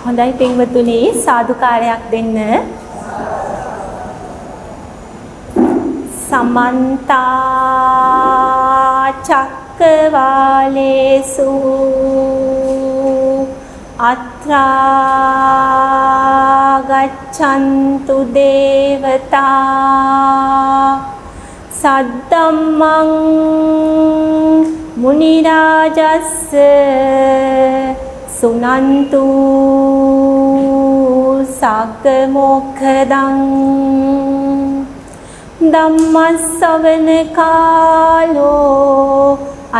හොඳයි පින්වතුනි සාදුකාරයක් දෙන්න. සමන්ත චක්කවාලේසු අත්‍රා ගච්ඡන්තු දේවතා සද්දම්මං මුනි රාජස්ස සුනන්තු සග්ග මොක්ඛදං ධම්මස්සවන කාලෝ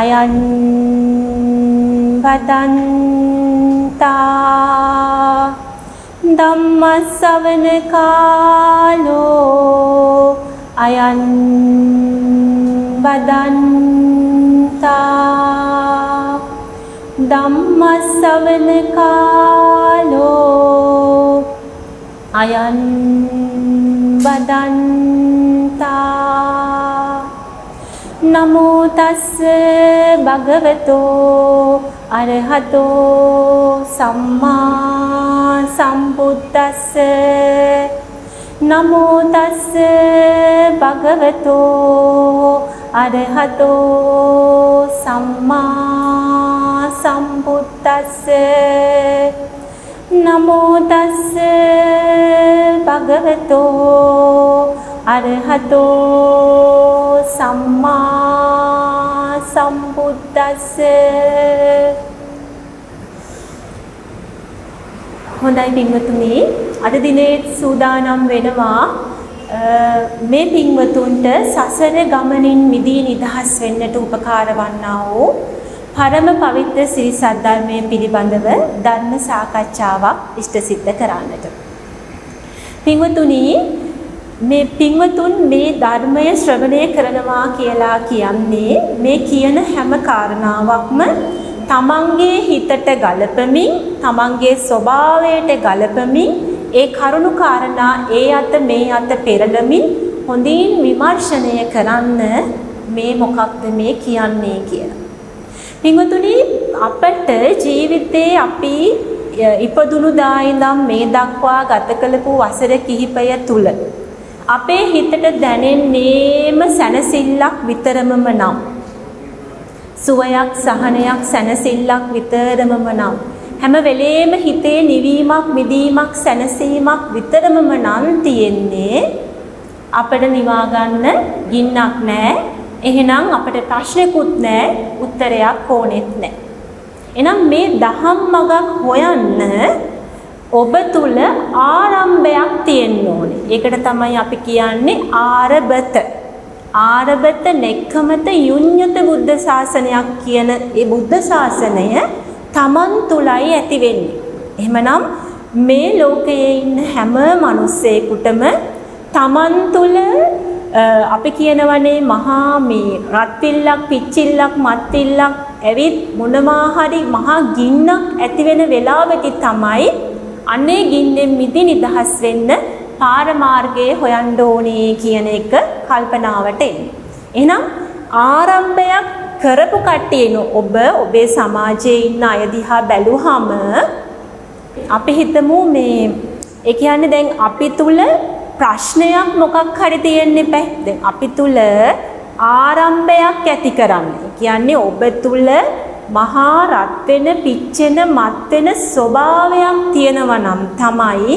අයං වදන්තා ධම්මස්සවන කාලෝ අයං වදන්තා ධම්මස්සවන කාලෝ අයං වදන්තා නමෝ තස්ස භගවතෝ අරහතෝ සම්මා සම්බුද්දස්ස නමෝ තස්ස භගවතෝ අරහතෝ සම්මා සම්බුද්දස්ස නමෝ තස්ස භගවතෝ අරහතෝ සම්මා සම්බුද්දස්ස. හොඳයි පින්වතුනි, අද දිනේ සූදානම් වෙනවා මේ පින්වතුන්ට සසර ගමනින් මිදී නිදහස් වෙන්නට උපකාර වන්නා වූ පරම පවිත්‍ර ශ්‍රී සද්ධර්මයේ පිළිබඳව ධර්ම සාකච්ඡාවක් ඉෂ්ට සිද්ධ කරන්නට. පින්වතුනි, මේ පින්වතුන් මේ ධර්මය ශ්‍රවණය කරනවා කියලා කියන්නේ මේ කියන හැම කාරණාවක්ම තමන්ගේ හිතට ගලපමින් තමන්ගේ ස්වභාවයට ගලපමින් ඒ කරුණු කාරණා ඒ අත මේ අත පෙරළමින් හොඳින් විමර්ශනය කරන්න මේ මොකක්ද මේ කියන්නේ කියලා. පින්වතුනි, අපට ජීවිතේ අපි ඉපදුණු දා ඉඳන් මේ දක්වා ගත කළපු වසර කිහිපය තුල අපේ හිතට දැනෙන්නේම සැනසෙල්ලක් විතරමම නම්, සුවයක් සහනයක් සැනසෙල්ලක් විතරමම නම්, හැම වෙලේම හිතේ නිවීමක් මිදීමක් සැනසීමක් විතරමම නම් තියෙන්නේ, අපිට නිවා ගන්න ගින්නක් නැහැ. එහෙනම් අපිට ප්‍රශ්නකුත් නැහැ, උත්තරයක් ඕනෙත් නැහැ. එහෙනම් මේ දහම් මගක් හොයන්න ඔබ තුල ආරම්භයක් තියෙන්න ඕනේ. ඒකට තමයි අපි කියන්නේ ආරබත. ආරබත නෙක්ඛමත යුඤ්ඤත බුද්ධ ශාසනයක් කියන ඒ බුද්ධ ශාසනය තමන් තුලයි ඇති වෙන්නේ. එහෙමනම් මේ ලෝකයේ ඉන්න හැම මිනිස්සෙකුටම තමන් තුල අපි කියනවනේ මහා මේ රත්විල්ලක් පිච්චිල්ලක් මත්විල්ලක් ඇවිත් මොනවා හරි මහා ගින්නක් ඇති වෙන වෙලාවකදී තමයි අනේ ගින්නෙන් මිදි නිදහස් වෙන්න පාරමාර්ගයේ හොයන්න ඕනේ කියන එක කල්පනාවට එන්නේ. එහෙනම් ආරම්භයක් කරපු කට්ටියන ඔබේ සමාජයේ ඉන්න අය දිහා බැලුවහම අපි හිතමු මේ ඒ කියන්නේ දැන් අපි තුල ප්‍රශ්නයක් මොකක් හරි තියෙන්න එපා. දැන් අපි තුල ආරම්භයක් ඇති කරන්න. ඒ කියන්නේ ඔබ තුල මහා රත් වෙන, පිච්චෙන, මත් වෙන ස්වභාවයක් තියෙනවා නම් තමයි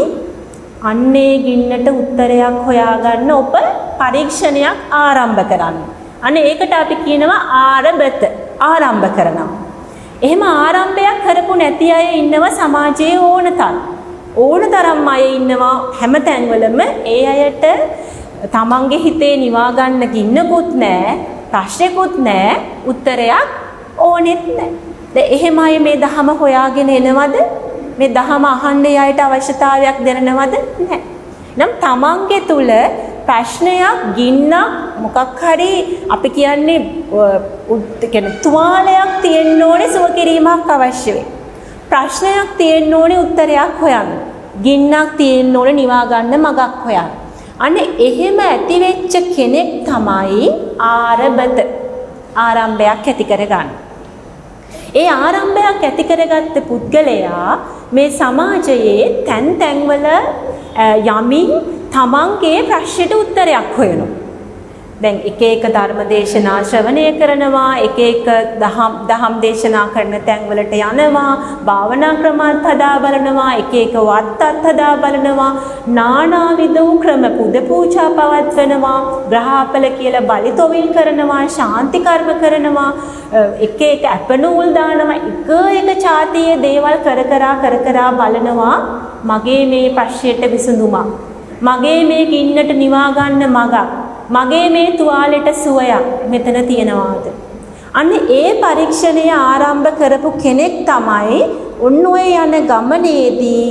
අන්නේ ගින්නට උත්තරයක් හොයාගන්න ඔබ පරීක්ෂණයක් ආරම්භ කරන්න. අනේ ඒකට අපි කියනවා ආරබත, ආරම්භ කරනවා. එහෙම ආරම්භයක් කරපු නැති අය ඉන්නවා සමාජයේ ඕනතරම් අය ඉන්නවා හැම තැන්වලම. ඒ අයට තමන්ගේ හිතේ නිවා ගන්න ගින්නකුත් නැහැ, ප්‍රශ්නකුත් නැහැ, උත්තරයක් ඕනෙත් නැහැ. දැන් එහෙම අය මේ ධහම හොයාගෙන එනවද? මේ ධහම අහන්න යායට අවශ්‍යතාවයක් දැනනවද? නැහැ. නම් තමන්ගේ තුල ප්‍රශ්නයක් ගින්නක් මොකක් හරි අපි කියන්නේ තුවාලයක් තියෙන්න ඕනේ, සුව කිරීමක් අවශ්‍ය වෙයි. ප්‍රශ්නයක් තියෙන්න ඕනේ, උත්තරයක් හොයන්න. ගින්නක් තියෙන්න ඕනේ, නිවා ගන්න මගක් හොයන්න. අනේ එහෙම ඇති වෙච්ච කෙනෙක් තමයි ආරබත, ආරම්භයක් ඇති කරගන්න. ඒ ආරම්භයක් ඇති කරගත්ත පුද්ගලයා මේ සමාජයේ තැන් තැන්වල යමින් තමන්ගේ ප්‍රශ්නෙට උත්තරයක් හොයනවා. දැන් එක එක ධර්ම දේශනා ශ්‍රවණය කරනවා, එක එක දහම් දේශනා කරන තැන්වලට යනවා, භාවනා ක්‍රමත් හදා බලනවා, එක එක වත්තත් හදා බලනවා, නානාවිද වූ ක්‍රම පුද පූජා පවත්වනවා, ග්‍රහාපල කියලා බලිතොවිල් කරනවා, ශාන්ති කර්ම කරනවා, එක එක අපනූල් දානවා, එක ඡාතියේ දේවල් කර බලනවා. මගේ මේ ප්‍රශ්නෙට විසඳුමක්, මගේ මේ ගින්නට නිවා ගන්න මගක්, මගේ මේ තුවාලෙට සුවයක් මෙතන තියනවාද? අන්න ඒ පරීක්ෂණය ආරම්භ කරපු කෙනෙක් තමයි ඔන්න ඔය යන ගමනේදී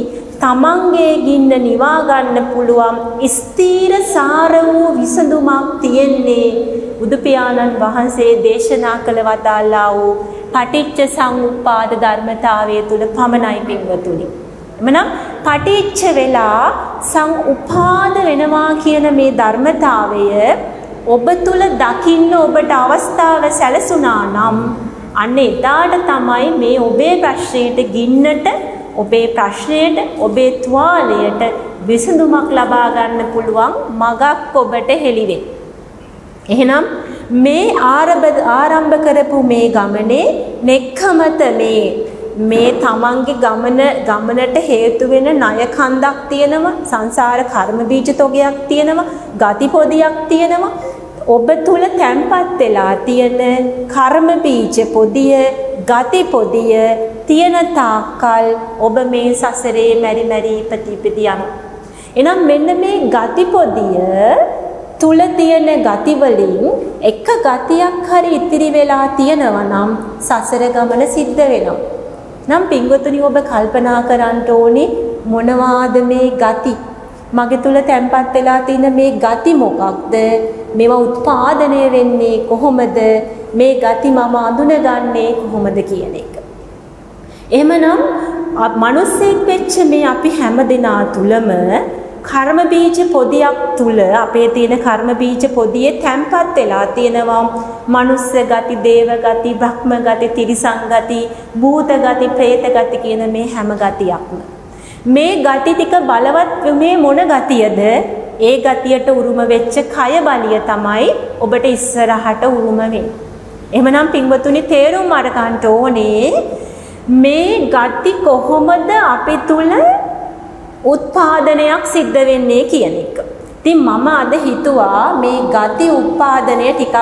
තමන්ගේ ගින්න නිවා ගන්න පුළුවන් ස්ථීර සාර වූ විසඳුමක් තියෙන්නේ බුදු පියාණන් වහන්සේ දේශනා කළ වදාළා වූ පටිච්ච සමුප්පාද ධර්මතාවය තුල පමණයි පින්වතුනි. එමනම් පටිච්ච වෙලා සමුප්පාද වෙනවා කියන මේ ධර්මතාවය ඔබ තුල දකින්න ඔබට අවස්ථාව සැලසුණා නම් අන්න එදාට තමයි මේ ඔබේ ප්‍රශ්නයට ගින්නට, ඔබේ ප්‍රශ්නයට, ඔබේ තුවාලයට විසඳුමක් ලබා ගන්න පුළුවන් මගක් ඔබට හෙළිවේ. එහෙනම් මේ ආරම්භ කරපු මේ ගමනේ නෙක්ඛමත මේ තමන්ගේ ගමනට හේතු වෙන ණය කන්දක් තියෙනවා, සංසාර කර්ම බීජ තොගයක් තියෙනවා, ගති පොදියක් තියෙනවා. ඔබ තුල තැන්පත් වෙලා තියෙන කර්ම බීජ පොදිය, ගති පොදිය තියෙන තාක්කල් ඔබ මේ සසරේ මෙරි ඉපදි යනවා. එහෙනම් මෙන්න මේ ගති පොදිය තුල තියෙන ගති වලින් එක ගතියක් හරි ඉතිරි වෙලා තියෙනවා නම් සසර ගමන සිද්ධ වෙනවා. නම් පින්වතුනි ඔබ කල්පනා කරන්න ඕනේ මොනවාද මේ ගති? මගේ තුල තැන්පත් වෙලා තියෙන මේ ගති මොකක්ද? මේවා උත්පාදනය වෙන්නේ කොහොමද? මේ ගති මම අඳුනගන්නේ කොහොමද කියන එක. එහෙමනම් මිනිස්සෙක් වෙච්ච මේ අපි හැමදෙනා තුලම කර්ම බීජ පොදියක් තුල අපේ තියෙන කර්ම බීජ පොදියේ තැන්පත් වෙලා තියෙනවා මනුස්ස ගති, දේව ගති, බ්‍රහ්ම ගති, තිරිසන් ගති, භූත ගති, പ്രേත ගති කියන මේ හැම ගතියක්ම. මේ ගති ටික බලවත් මේ මොන ගතියද? ඒ ගතියට උරුම වෙච්ච කය බලිය තමයි ඔබට ඉස්සරහට උරුම වෙන්නේ. එහෙමනම් පින්වතුනි තේරුම් අරගන්න ඕනේ මේ ගති කොහොමද අපි තුල උත්පාදනයක් සිද්ධ වෙන්නේ කියන එක. ඉතින් මම අද හිතුවා මේ ගති උත්පාදනය ටිකක්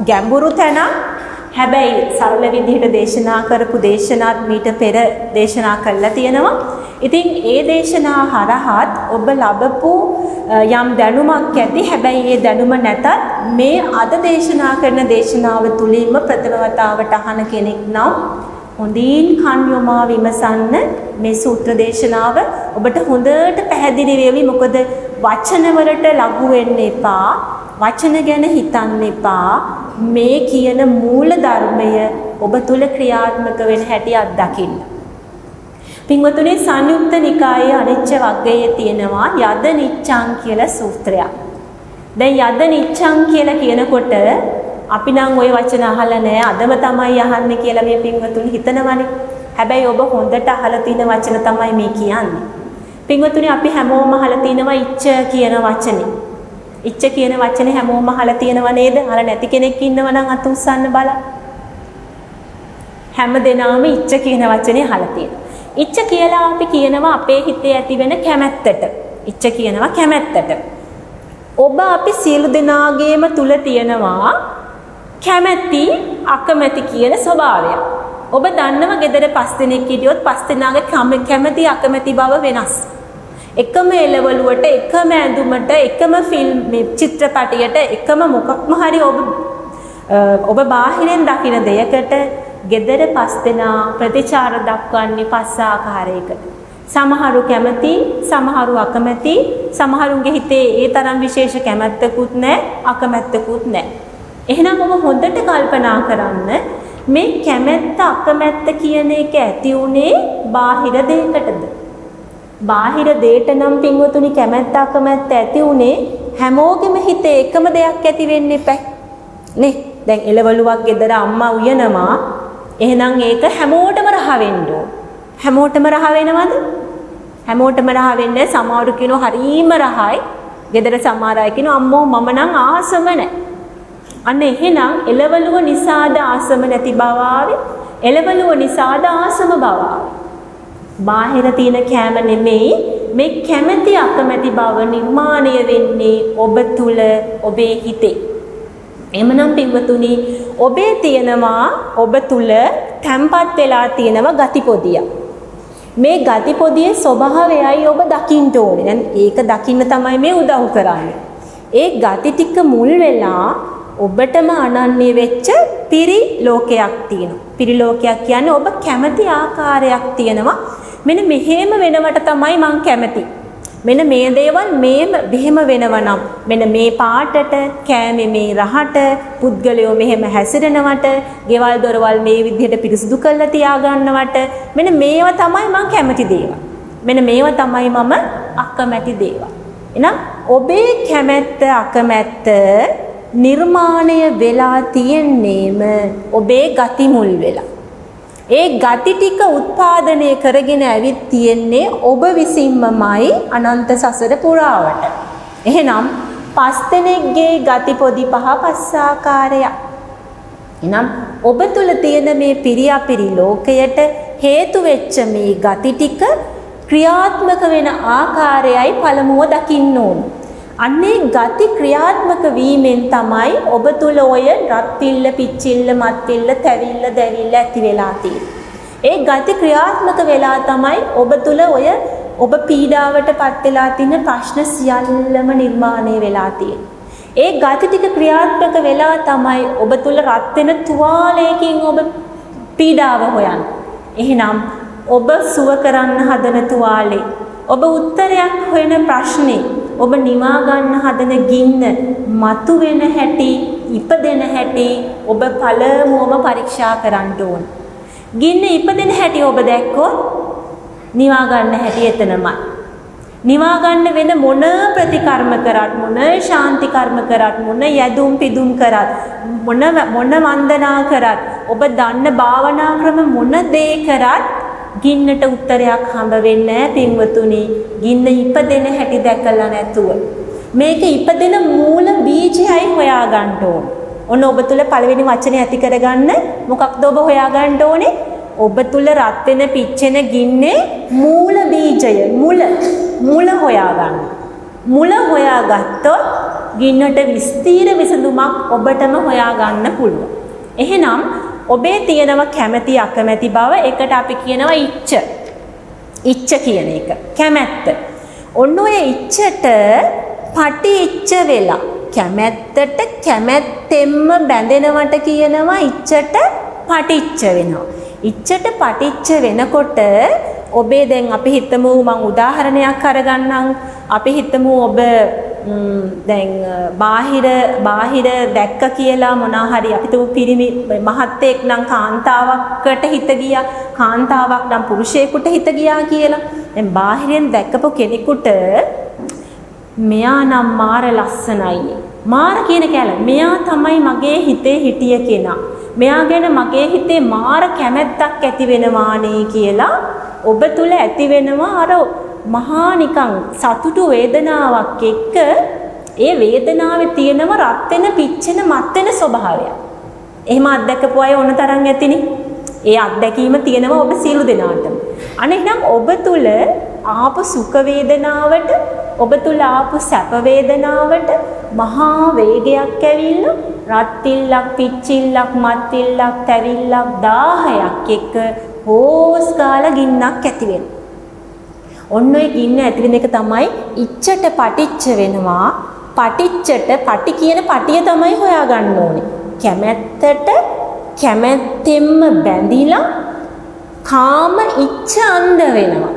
ගැඹුරු තැනක්. හැබැයි සරල විදිහට දේශනා කරපු දේශනාත් මීට පෙර දේශනා කළා තියෙනවා. ඉතින් ඒ දේශනා හරහත් ඔබ ලබපු යම් දැනුමක් ඇති. හැබැයි ඒ දැනුම නැතත් මේ අද දේශනා කරන දේශනාව තුලින්ම ප්‍රථම වතාවට අහන කෙනෙක් නම් හොඳින් කන් යොමා විමසන්න. මේ සූත්‍ර දේශනාව ඔබට හොඳට පැහැදිලි වෙවි. මොකද වචන වලට ලඝු වෙන්න එපා, වචන ගැන හිතන්න එපා. මේ කියන මූල ධර්මය ඔබ තුල ක්‍රියාත්මක වෙන හැටි අත්දකින්න. පින්වතුනි සංයුක්ත නිකායේ අනිච්ච වග්ගයේ තියෙනවා යද නිච්ඡං කියලා සූත්‍රයක්. දැන් යද නිච්ඡං කියලා කියනකොට අපි නම් ওই වචන අහලා නැහැ, අදම තමයි අහන්නේ කියලා මේ පින්වතුනි හිතනවනේ. හැබැයි ඔබ හොඳට අහලා තියෙන වචන තමයි මේ කියන්නේ. පින්වතුනි අපි හැමෝම අහලා තිනවා ඉච්ඡ කියන වචනේ. ඉච්ඡ කියන වචනේ හැමෝම අහලා තියෙනව නේද? අහලා නැති කෙනෙක් ඉන්නව නම් අත උස්සන්න බලන්න. හැම දෙනාම ඉච්ඡ කියන වචනේ අහලා තියෙනවා. ඉච්ඡ කියලා අපි කියනවා අපේ හිතේ ඇති වෙන කැමැත්තට. ඉච්ඡ කියනවා කැමැත්තට. ඔබ අපි සියලු දෙනාගේම තුල තියෙනවා කැමැති අකමැති කියන ස්වභාවය. ඔබ දන්නවා ගෙදර 5 දෙනෙක් හිටියොත් 5 දෙනාගේ කැමැති අකමැති බව වෙනස්. එකම එළවලුවට, එකම ඇඳුමට, එකම ෆිල්ම් චිත්‍රපටයට, එකම මොකක්ම හරි ඔබ බාහිරින් දකින දෙයකට ගෙදර 5 දෙනා ප්‍රතිචාර දක්වන්නේ 5 ආකාරයකට. සමහරු කැමැති, සමහරු අකමැති, සමහරුන්ගේ හිතේ ඒ තරම් විශේෂ කැමැත්තකුත් නැහැ, අකමැත්තකුත් නැහැ. එහෙනම් ඔබ හොඳට කල්පනා කරන්න මේ කැමැත්ත අකමැත්ත කියන එක ඇති උනේ බාහිර දෙයකටද? බාහිර දෙයට නම් පින්වතුනි කැමැත්ත අකමැත්ත ඇති උනේ හැමෝගෙම හිතේ එකම දෙයක් ඇති වෙන්න එපා නේ. දැන් එළවලුවක් ගෙදර අම්මා උයනවා, එහෙනම් ඒක හැමෝටම රහ වෙන්න ඕන. හැමෝටම රහ වෙනවද? හැමෝටම රහ වෙන්නේ සමහරු කියනවා හරීම රහයි. ගෙදර සමහර අය කියනවා අම්මෝ මම නම් ආසම නැහැ. අන්න එහෙනම් එළවලුව නිසාද ආසම නැති බව ආවේ? එළවලුව නිසාද ආසම බව ආවේ? බාහිර තියෙන කැම නෙමෙයි මේ කැමැති අකමැති බව නිර්මාණය වෙන්නේ ඔබ තුල ඔබේ හිතේ. එමනම් පින්වතුනි ඔබේ තියෙනවා ඔබ තුල තැම්පත් වෙලා තියෙනවා ගතිපොදිය. මේ ගතිපොදියේ ස්වභාවයයි ඔබ දකින්න ඕනේ. දැන් ඒක දකින්න තමයි මේ උදව් කරන්නේ. ඒ ගති ටික මුල් වෙලා ඔබටම අනන්‍ය වෙච්ච පිරිලෝකයක් තියෙනවා. පිරිලෝකයක් කියන්නේ ඔබ කැමති ආකාරයක් තියෙනවා. මෙන්න මෙහෙම වෙනවට තමයි මං කැමති. මෙන්න මේ දේවල් මෙහෙම වෙනවනම් මෙන්න මේ පාටට කෑමේ මේ රහට පුද්ගලයෝ මෙහෙම හැසිරෙනවට ගෙවල් දොරවල් මේ විදිහට පිරිසිදු කරලා තියාගන්නවට මෙන්න මේවා තමයි මං කැමති දේවල්. මෙන්න මේවා තමයි මම අකමැති දේවල්. එහෙනම් ඔබේ කැමැත්ත අකමැත්ත නිර්මාණය වෙලා තියෙන්නේම ඔබේ ගති මුල් වෙලා. ඒ ගති ටික උත්පාදනය කරගෙන ඇවිත් තියෙන්නේ ඔබ විසින්මමයි අනන්ත සසර පුරාවට. එහෙනම් පස් දෙනෙක්ගේ ගති පොදි පහ ආකාරයක්. එහෙනම් ඔබ තුල තියෙන මේ පිරියාපිරි ලෝකයට හේතු වෙච්ච මේ ගති ටික ක්‍රියාත්මක වෙන ආකාරයයි පළමුව දකින්න ඕන. අන්නේ ගති ක්‍රියාත්මක වීමෙන් තමයි ඔබ තුල ඔය රත්පිල්ල පිච්චිල්ල මත්පිල්ල තැවිල්ල දැවිල්ල ඇති වෙලා තියෙන්නේ. ඒ ගති ක්‍රියාත්මක වෙලා තමයි ඔබ තුල ඔය ඔබ පීඩාවටපත් වෙලා තියෙන ප්‍රශ්න සියල්ලම නිර්මාණය වෙලා තියෙන්නේ. ඒ ගති ටික ක්‍රියාත්මක වෙලා තමයි ඔබ තුල රත් වෙන තුවාලයකින් ඔබ පීඩාව හොයන්නේ. එහෙනම් ඔබ සුව කරන්න හදන තුවාලේ ඔබ උත්තරයක් හොයන ප්‍රශ්නේ ඔබ නිවා ගන්න හදන ගින්න මතු වෙන හැටි ඉපදෙන හැටි ඔබ පළමුවම පරීක්ෂා කරන්න ඕන. ගින්න ඉපදෙන හැටි ඔබ දැක්කොත් නිවා ගන්න හැටි එතනමයි. නිවා ගන්න වෙන මොන ප්‍රතිකර්ම කරත් මොන ශාන්ති කර්ම කරත් මොන යදුම් පිදුම් කරත් මොන වන්දනා කරත් ඔබ දන්න භාවනා ක්‍රම මොන දේ කරත් ගින්නට උත්තරයක් හම්බ වෙන්නේ නැහැ පින්වතුනි. ගින්න ඉපදෙන හැටි දැකලා නැතුව මේක ඉපදෙන මූල බීජයයි හොයා ගන්න ඕන. ඔන්න ඔබ තුල පළවෙනි වචනේ ඇති කරගන්න මොකක්ද ඔබ හොයා ගන්න ඕනේ? ඔබ තුල රත් වෙන පිච්චෙන ගින්නේ මූල බීජය මුල හොයා ගන්න. මුල හොයාගත්තොත් ගින්නට විස්තීර විසඳුමක් ඔබටම හොයා ගන්න පුළුවන්. එහෙනම් ඔබේ තියෙනවා කැමැති අකමැති බව එකට අපි කියනවා ඉච්ඡ කියන එක කැමැත්ත. ඔන්න ඔය ඉච්ඡට පටි ඉච්ඡ වෙලා කැමැත්තට කැමැත්තෙන්ම බැඳෙනවට කියනවා ඉච්ඡට පටිච්ච වෙනවා. ඉච්ඡට පටිච්ච වෙනකොට ඔබේ දැන් අපි හිතමු මම උදාහරණයක් අරගන්නම්. අපි හිතමු ඔබ දැන් බාහිර දැක්ක කියලා මොනවා හරි අපි තුමු පිරිමි මහත්තයෙක් නම් කාන්තාවකට හිත ගියා කාන්තාවක් නම් පුරුෂයෙකුට හිත ගියා කියලා. දැන් බාහිරෙන් දැක්කපු කෙනෙකුට මෙයා නම් මාර ලස්සනයි. මාර කියන කැල මෙයා තමයි මගේ හිතේ හිටිය කෙනා. මෙයා ගැන මගේ හිතේ මාර කැමැත්තක් ඇති වෙනවානේ කියලා ඔබ තුල ඇති වෙනවා අර මහා නිකන් සතුටු වේදනාවක් එක්ක ඒ වේදනාවේ තියෙනම රත් වෙන පිච්චෙන මත් වෙන ස්වභාවය. එහෙම අත්දැකපු අය ඕන තරම් ඇතිනේ. ඒ අත්දැකීම තියෙනවා ඔබ සියලු දෙනාටම. අනෙක්නම් ඔබ තුල ආපු සුඛ වේදනාවට ඔබ තුල ආපු සැප වේදනාවට මහා වේගයක් ඇවිල්ලා රත්තිල්ලක් පිච්චිල්ලක් මත්තිල්ලක් තැවිල්ලක් 1000ක් එක්ක හෝස් ගාලා ගින්නක් ඇති වෙනවා. ඔන්න ඔය ගින්න ඇති වෙන එක තමයි ඉච්ඡට පටිච්ච වෙනවා. පටිච්චට පටි කියන පටිය තමයි හොයාගන්න ඕනේ. කැමැත්තට කැමැත්තෙන්ම බැඳිලා කාම ඉච්ඡ අන්ධ වෙනවා.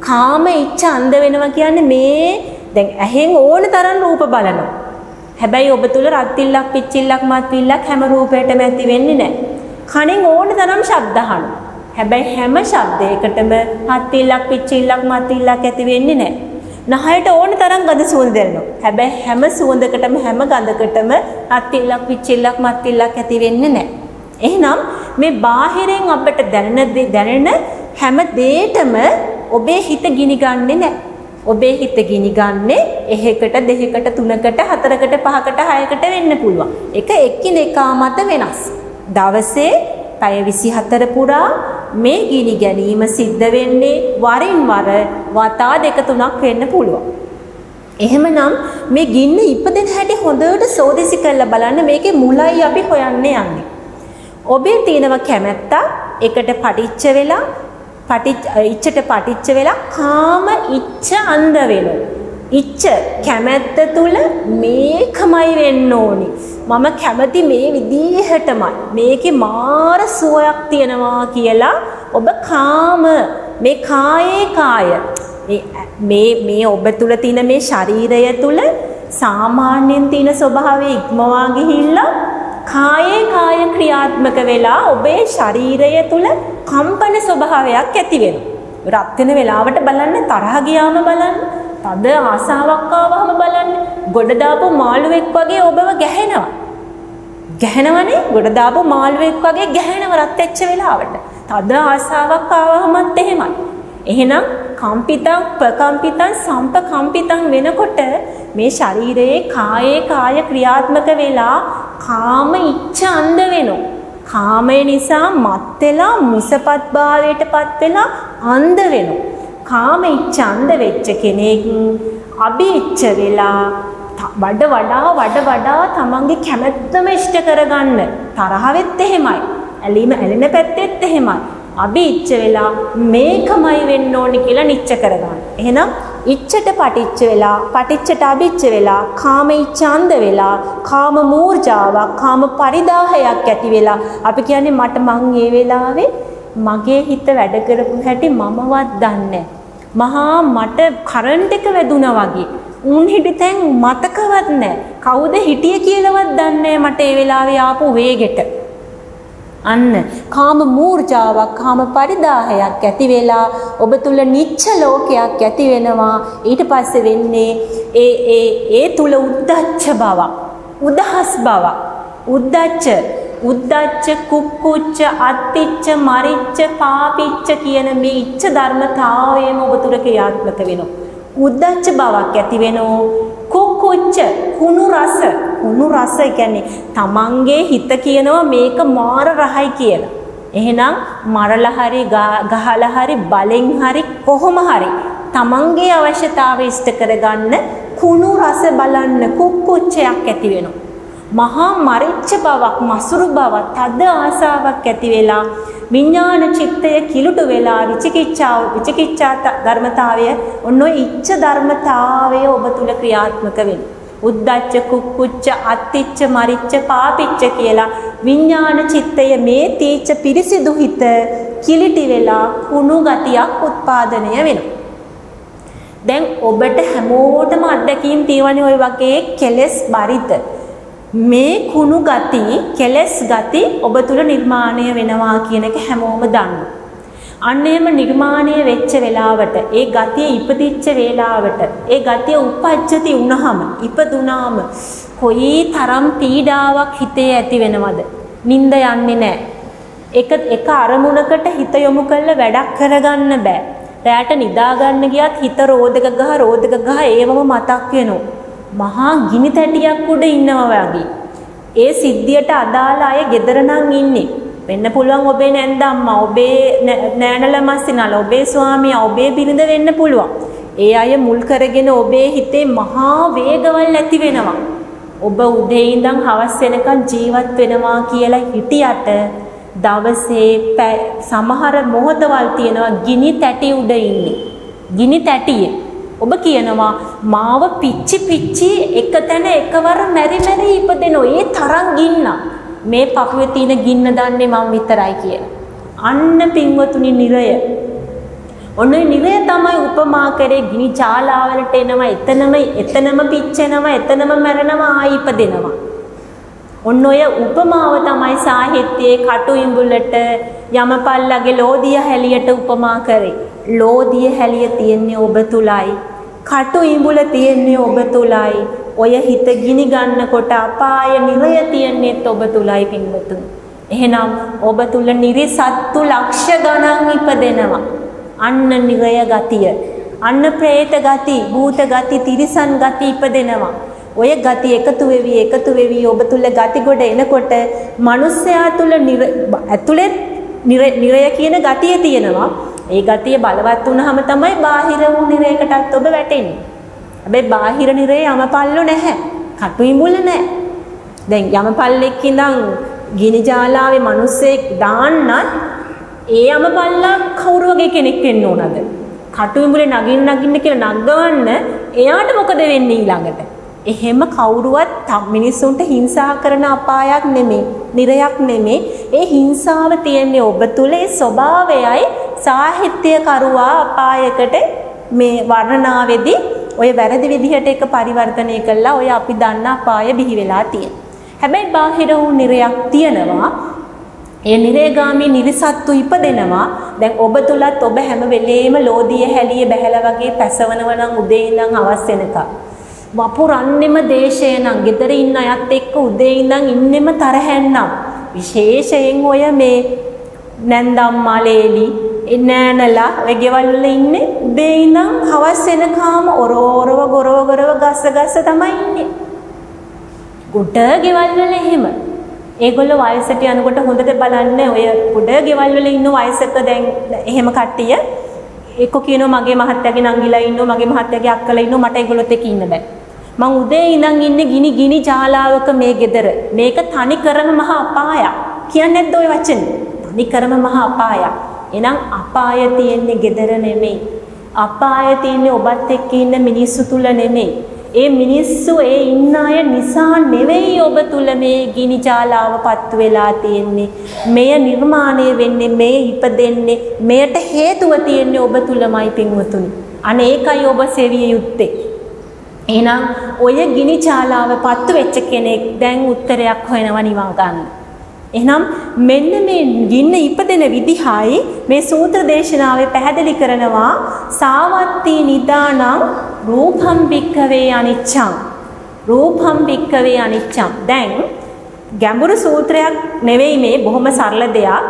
කාම ඉච්ඡ අන්ධ වෙනවා කියන්නේ මේ දැන් ඇහෙන් ඕන තරම් රූප බලනවා. හැබැයි ඔබ තුල රත්තිල්ලක් පිච්චිල්ලක් මත්විල්ලක් හැම රූපයකටම ඇති වෙන්නේ නැහැ. කනෙන් ඕන තරම් ශබ්ද අහනවා. හැබැයි හැම ශබ්දයකටම රත්තිල්ලක් පිච්චිල්ලක් මත්විල්ලක් ඇති වෙන්නේ නැහැ. නහයට ඕන තරම් ගඳ සුවඳ දැනෙනවා. හැබැයි හැම සුවඳකටම හැම ගඳකටම රත්තිල්ලක් පිච්චිල්ලක් මත්විල්ලක් ඇති වෙන්නේ නැහැ. එහෙනම් මේ බාහිරෙන් අපට දැනෙන හැම දෙයකම ඔබේ හිත ගිනි ගන්නේ නැහැ. ඔබේ හිත ගිනි ගන්නේ එහෙකට දෙකකට තුනකට හතරකට පහකට හයකට වෙන්න පුළුවන්. ඒක එකිනෙකා මත වෙනස්. දවසේ පැය 24 පුරා මේ ගිනි ගැනීම සිද්ධ වෙන්නේ වරින් වර වතා දෙක තුනක් වෙන්න පුළුවන්. එහෙමනම් මේ ගින්න ඉපදෙන හැටි හොඳට සෝදිසි කරලා බලන්න. මේකේ මුලයි අපි හොයන්න යන්නේ. ඔබේ තියෙනව කැමැත්ත එකට පටිච්ච වෙලා ඉච්ඡට පටිච්ච වෙලා කාම ඉච්ඡ අන්ධ වෙනවා. ඉච්ඡ කැමැත්ත තුල මේකමයි වෙන්න ඕනි. මම කැමති මේ විදිහටමයි. මේකේ මාර සුවයක් තියෙනවා කියලා ඔබ කාම මේ කාය මේ ඔබ තුල තියෙන මේ ශරීරය තුල සාමාන්‍යයෙන් තියෙන ස්වභාවය ඉක්මවා ගිහිල්ලා කාය ක්‍රියාත්මක වෙලා ඔබේ ශරීරය තුල කම්පන ස්වභාවයක් ඇති වෙනවා. රත් වෙන වෙලාවට බලන්න, තරහ ගියාම බලන්න, තද ආසාවක් ආවම බලන්න, ගොඩ දාපු මාළුවෙක් වගේ ඔබව ගැහෙනවා. ගැහෙනවනේ, ගොඩ දාපු මාළුවෙක් වගේ ගැහෙනව රත් වෙච්ච වෙලාවට. තද ආසාවක් ආවමත් එහෙමයි. එහෙනම් කම්පිතං ප්‍රකම්පිතං සම්පකම්පිතං වෙනකොට මේ ශරීරයේ කාය ක්‍රියාත්මක වෙලා කාම ඉච්ඡ අන්ධ වෙනවා. කාමය නිසා මත් වෙලා මුසපත් භාවයටපත් වෙලා අන්ධ වෙනවා. කාම ඉච්ඡ අන්ධ වෙච්ච කෙනෙක් අභිච්ඡ වෙලා වඩ වඩා තමන්ගේ කැමැත්තම ඉෂ්ට කරගන්න තරහ වෙත් එහෙමයි. ඇලෙන පැත්තෙත් එහෙමයි. අභිච්ඡ වෙලා මේකමයි වෙන්න ඕනි කියලා නිච්ච කරගන්න. එහෙනම් ඉච්ඡට පටිච්ච වෙලා, පටිච්චට අභිච්ඡ වෙලා, කාම ඉච්ඡාන්ද වෙලා, කාම මූර්ජාවක්, කාම පරිදාහයක් ඇති වෙලා අපි කියන්නේ මං ඒ වෙලාවේ මගේ හිත වැඩ කරපු හැටි මමවත් දන්නේ මහා මට කරන්ට් එක වැදුනා වගේ. උන් හිටිතෙන් මතකවත් නැහැ. කවුද හිටියේ කියලාවත් දන්නේ මට ඒ වෙලාවේ ආපු වේගෙට. අන්න කාම මූර්ජාවක්, කාම පරිදාහයක් ඇති වෙලා ඔබ තුල නිච්ච ලෝකයක් ඇති වෙනවා. ඊට පස්සේ වෙන්නේ ඒ තුල උද්දච්ච බවක්, උදහස් බවක්, උද්දච්ච කුක්කුච්ච අත්තිච්ච මරිච්ච පාපිච්ච කියන මේ ඉච්ඡ ධර්මතාවයම ඔබ තුල ක්‍රියාත්මක වෙනවා. උද්දච්ච බවක් ඇති වෙනවා. කුක්කුච්ච කුණු රස කියන්නේ තමන්ගේ හිත කියනවා මේක මාර රහයි කියලා. එහෙනම් මරලා හරි ගහලා හරි බලෙන් හරි කොහොම හරි තමන්ගේ අවශ්‍යතාවය ඉෂ්ට කරගන්න කුණු රස බලන්න කුක්කුච්චයක් ඇති වෙනවා. මහා මරිච්ච බවක්, මසුරු බවක්, තද ආසාවක් ඇති වෙලා විඥාන චිත්තය කිලුට වෙලා විචිකිච්ඡා ධර්මතාවය ඔන්න ඔය ඉච්ඡ ධර්මතාවය ඔබ තුල ක්‍රියාත්මක වෙනවා. උද්දච්ච කුක්කුච්ච අත්තිච්ච මරිච්ච පාපිච්ච කියලා විඥාන චිත්තය මේ තීච්ච පිරිසිදු හිත කිලිටි වෙලා කුණු ගතියක් උත්පාදනය වෙනවා. දැන් ඔබට හැමෝටම අත්දැකීම් තියෙනවනේ ඔය වගේ කෙලෙස් බරිත මේ කුණු ගති, කෙලෙස් ගති ඔබ තුල නිර්මාණය වෙනවා කියන එක හැමෝම දන්නවා. අන්න එහෙම නිර්මාණය වෙච්ච වෙලාවට, ඒ ගතිය ඉපදිච්ච වෙලාවට, ඒ ගතිය උපජ්ජති වුණාම, ඉපදුනාම කොයි තරම් පීඩාවක් හිතේ ඇති වෙනවද? නිින්ද යන්නේ නැහැ. එක අරමුණකට හිත යොමු කරලා වැඩක් කරගන්න බෑ. රැට නිදා ගන්න ගියත් හිත රෝදක ගහ ඒවම මතක් වෙනවා. මහා ගිනි තැටියක් උඩ ඉන්නවා වගේ. ඒ සිද්ධියට අදාළ අය ගෙදර නම් ඉන්නේ. වෙන්න පුළුවන් ඔබේ නැන්ද අම්මා, ඔබේ නෑනල මස්සිනල, ඔබේ ස්වාමියා, ඔබේ බිරිඳ වෙන්න පුළුවන්. ඒ අය මුල් කරගෙන ඔබේ හිතේ මහා වේගවල් ඇති වෙනවා. ඔබ උදේ ඉඳන් හවස වෙනකන් ජීවත් වෙනවා කියලා හිටියට දවසේ සමහර මොහොතවල් තියෙනවා ගිනි තැටි උඩ ඉන්නේ. ගිනි තැටියේ ඔබ කියනවා මාව පිච්චි එක තැන එකවර මැරි ඉපදෙනවා. ඒ තරම් ගින්න. මේ පපුවේ තියෙන ගින්න දන්නේ මම විතරයි කියලා. අන්න පින්වතුනි නිරය. ඔන්න නිරය තමයි උපමා කරේ ගිනි ජාලාවලට එනවා, එතනම පිච්චෙනවා, එතනම මැරෙනවා, ආයි ඉපදෙනවා. ඔන්න ඔය උපමාව තමයි සාහිත්‍යයේ කටු ඉඹුලට යමපල්ලගේ ලෝදිය හැලියට උපමා කරේ. ලෝදිය හැලිය තියෙන්නේ ඔබ තුලයි. කටු ඉඹුල තියෙන්නේ ඔබ තුලයි. ඔය හිත ගිනි ගන්නකොට අපාය නිරය තියෙන්නේත් ඔබ තුලයි පින්වතුනි. එහෙනම් ඔබ තුල නිරිසත්තු ලක්ෂ ගණන් ඉපදෙනවා. අන්න නිරය ගතිය. අන්න പ്രേත ගති, භූත ගති, තිරිසන් ගති ඉපදෙනවා. ඔය ගති එකතු වෙවි ඔබ තුල ගති ගොඩ එනකොට මිනිස්සයා තුල ඇතුලේ නිරය කියන ගතිය තියෙනවා. ඒ ගතිය බලවත් වුණාම තමයි බාහිර වූ නිරයකටත් ඔබ වැටෙන්නේ. හැබැයි බාහිර නිරේ යමපල්ලු නැහැ. කටු ඉඹුල නැහැ. දැන් යමපල්ලෙක් ඉඳන් ගිනි ජාලාවේ මිනිස්සෙක් දාන්නත් ඒ යමපල්ලා කවුරු වගේ කෙනෙක් වෙන්න ඕනද? කටු ඉඹුලේ නගින්න කියලා නගවන්න එයාට මොකද වෙන්නේ ඊළඟට? එහෙම කවුරුවත් මිනිස්සුන්ට හිංසා කරන අපායක් නෙමෙයි, නිරයක් නෙමෙයි. ඒ හිංසාව තියෙන්නේ ඔබ තුල. ඒ ස්වභාවයයි සාහිත්‍යකරුවා අපායකට මේ වර්ණනාවේදී ඔය වැරදි විදිහට එක පරිවර්තනය කළා. ඔය අපි දන්න අපාය බිහි වෙලා තියෙන. හැබැයි බාහිර වූ නිරයක් තියෙනවා. ඒ නිරේගාමී නිරිසත්තු ඉපදෙනවා. දැන් ඔබ තුලත් ඔබ හැම වෙලේම ලෝදිය හැලිය බැහැලා වගේ පැසවනවා නම් උදේ ඉඳන් හවස වෙනකම්. වපුරන්නෙම දේශය නම් ගෙදර ඉන්න අයත් එක්ක උදේ ඉඳන් ඉන්නෙම තරහැන්නම්. විශේෂයෙන් ඔය මේ නැන්දම් මලේලි නෑනලා ඔය ගෙවල් වල ඉන්නේ උදේ ඉඳන් හවස වෙනකම් ඔරෝරව ගොරව ගස්ස තමයි ඉන්නේ. ගොඩ ගෙවල් වල එහෙම. ඒගොල්ලෝ වයසට යනකොට හොඳට බලන්න ඔය ගොඩ ගෙවල් වල ඉන්න වයසක දැන් එහෙම කට්ටිය එක්ක කියනවා මගේ මහත්තයාගේ නංගිලා ඉන්නවා මගේ මහත්තයාගේ අක්කලා ඉන්නවා මට ඒගොල්ලොත් එක්ක ඉන්න බෑ. මං උදේ ඉඳන් ඉන්නේ ගිනි ජාලාවක මේ ගෙදර. මේක තනි කරම මහා අපායක්. කියන්නේ නැද්ද ওই වචනේ? තනි කරම මහා අපායක්. එහෙනම් අපාය තියෙන්නේ ගෙදර නෙමෙයි. අපාය තියෙන්නේ ඔබත් එක්ක ඉන්න මිනිස්සු තුල නෙමෙයි. ඒ මිනිස්සු ඒ ඉන්න අය නිසා නෙවෙයි ඔබ තුල මේ ගිනි ජාලාවපත් වෙලා තියෙන්නේ. මෙය නිර්මාණය වෙන්නේ, මෙය ඉපදෙන්නේ, මෙයට හේතුව තියෙන්නේ ඔබ තුලමයි පින්වතුනි. අනේකයි ඔබ සෙවිය යුත්තේ. එහෙනම් ඔය ගිනි ජාලාවපත් වෙච්ච කෙනෙක් දැන් උත්තරයක් හොයනවා නිවන් ගන්න. එහෙනම් මෙන්න මේ ගින්න ඉපදෙන විදිහයි මේ සූත්‍ර දේශනාවේ පැහැදිලි කරනවා සාවත්ති නිදානං රූපම් භික්ඛවේ අනිච්ඡං. රූපම් භික්ඛවේ අනිච්ඡං. දැන් ගැඹුරු සූත්‍රයක් නෙවෙයි මේ, බොහොම සරල දෙයක්.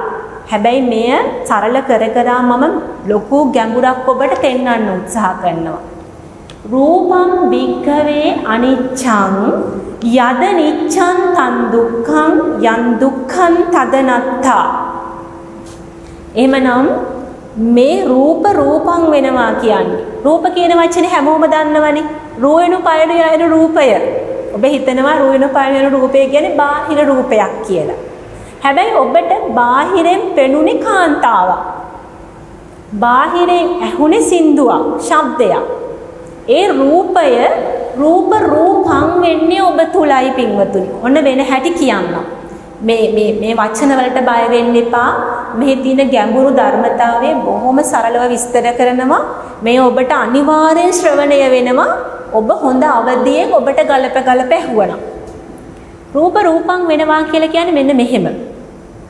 හැබැයි මෙය සරල කර මම ලොකු ගැඹුරක් ඔබට පෙන්වන්න උත්සාහ කරනවා. රූපම් භික්ඛවේ අනිච්ඡං යද නිච්ඡං තන් දුක්ඛං යන් දුක්ඛං තදනත්තා. එමනම් මේ රූපං වෙනවා කියන්නේ. රූප කියන වචනේ හැමෝම දන්නවනේ. රූයනු පයනු යන රූපය. ඔබ හිතනවා රූයනු පයනු යන රූපය කියන්නේ බාහිර රූපයක් කියලා. හැබැයි ඔබට බාහිරෙන් පෙනුනේ කාන්තාවක්. බාහිරෙන් ඇහුනේ සින්දුවක්, ශබ්දයක්. ඒ රූපය රූපං වෙන්නේ ඔබ තුලයි පින්වතුනි. ඔන්න වෙන හැටි කියන්න. මේ වචන වලට බය වෙන්න එපා. මෙහි තියෙන ගැඹුරු ධර්මතාවය බොහොම සරලව විස්තර කරනවා. මේ ඔබට අනිවාර්යෙන් ශ්‍රවණය වෙනවා. ඔබ හොඳ අවදියෙන් ඔබට ගලප ඇහුවනම්. රූපං වෙනවා කියලා කියන්නේ මෙන්න මෙහෙම.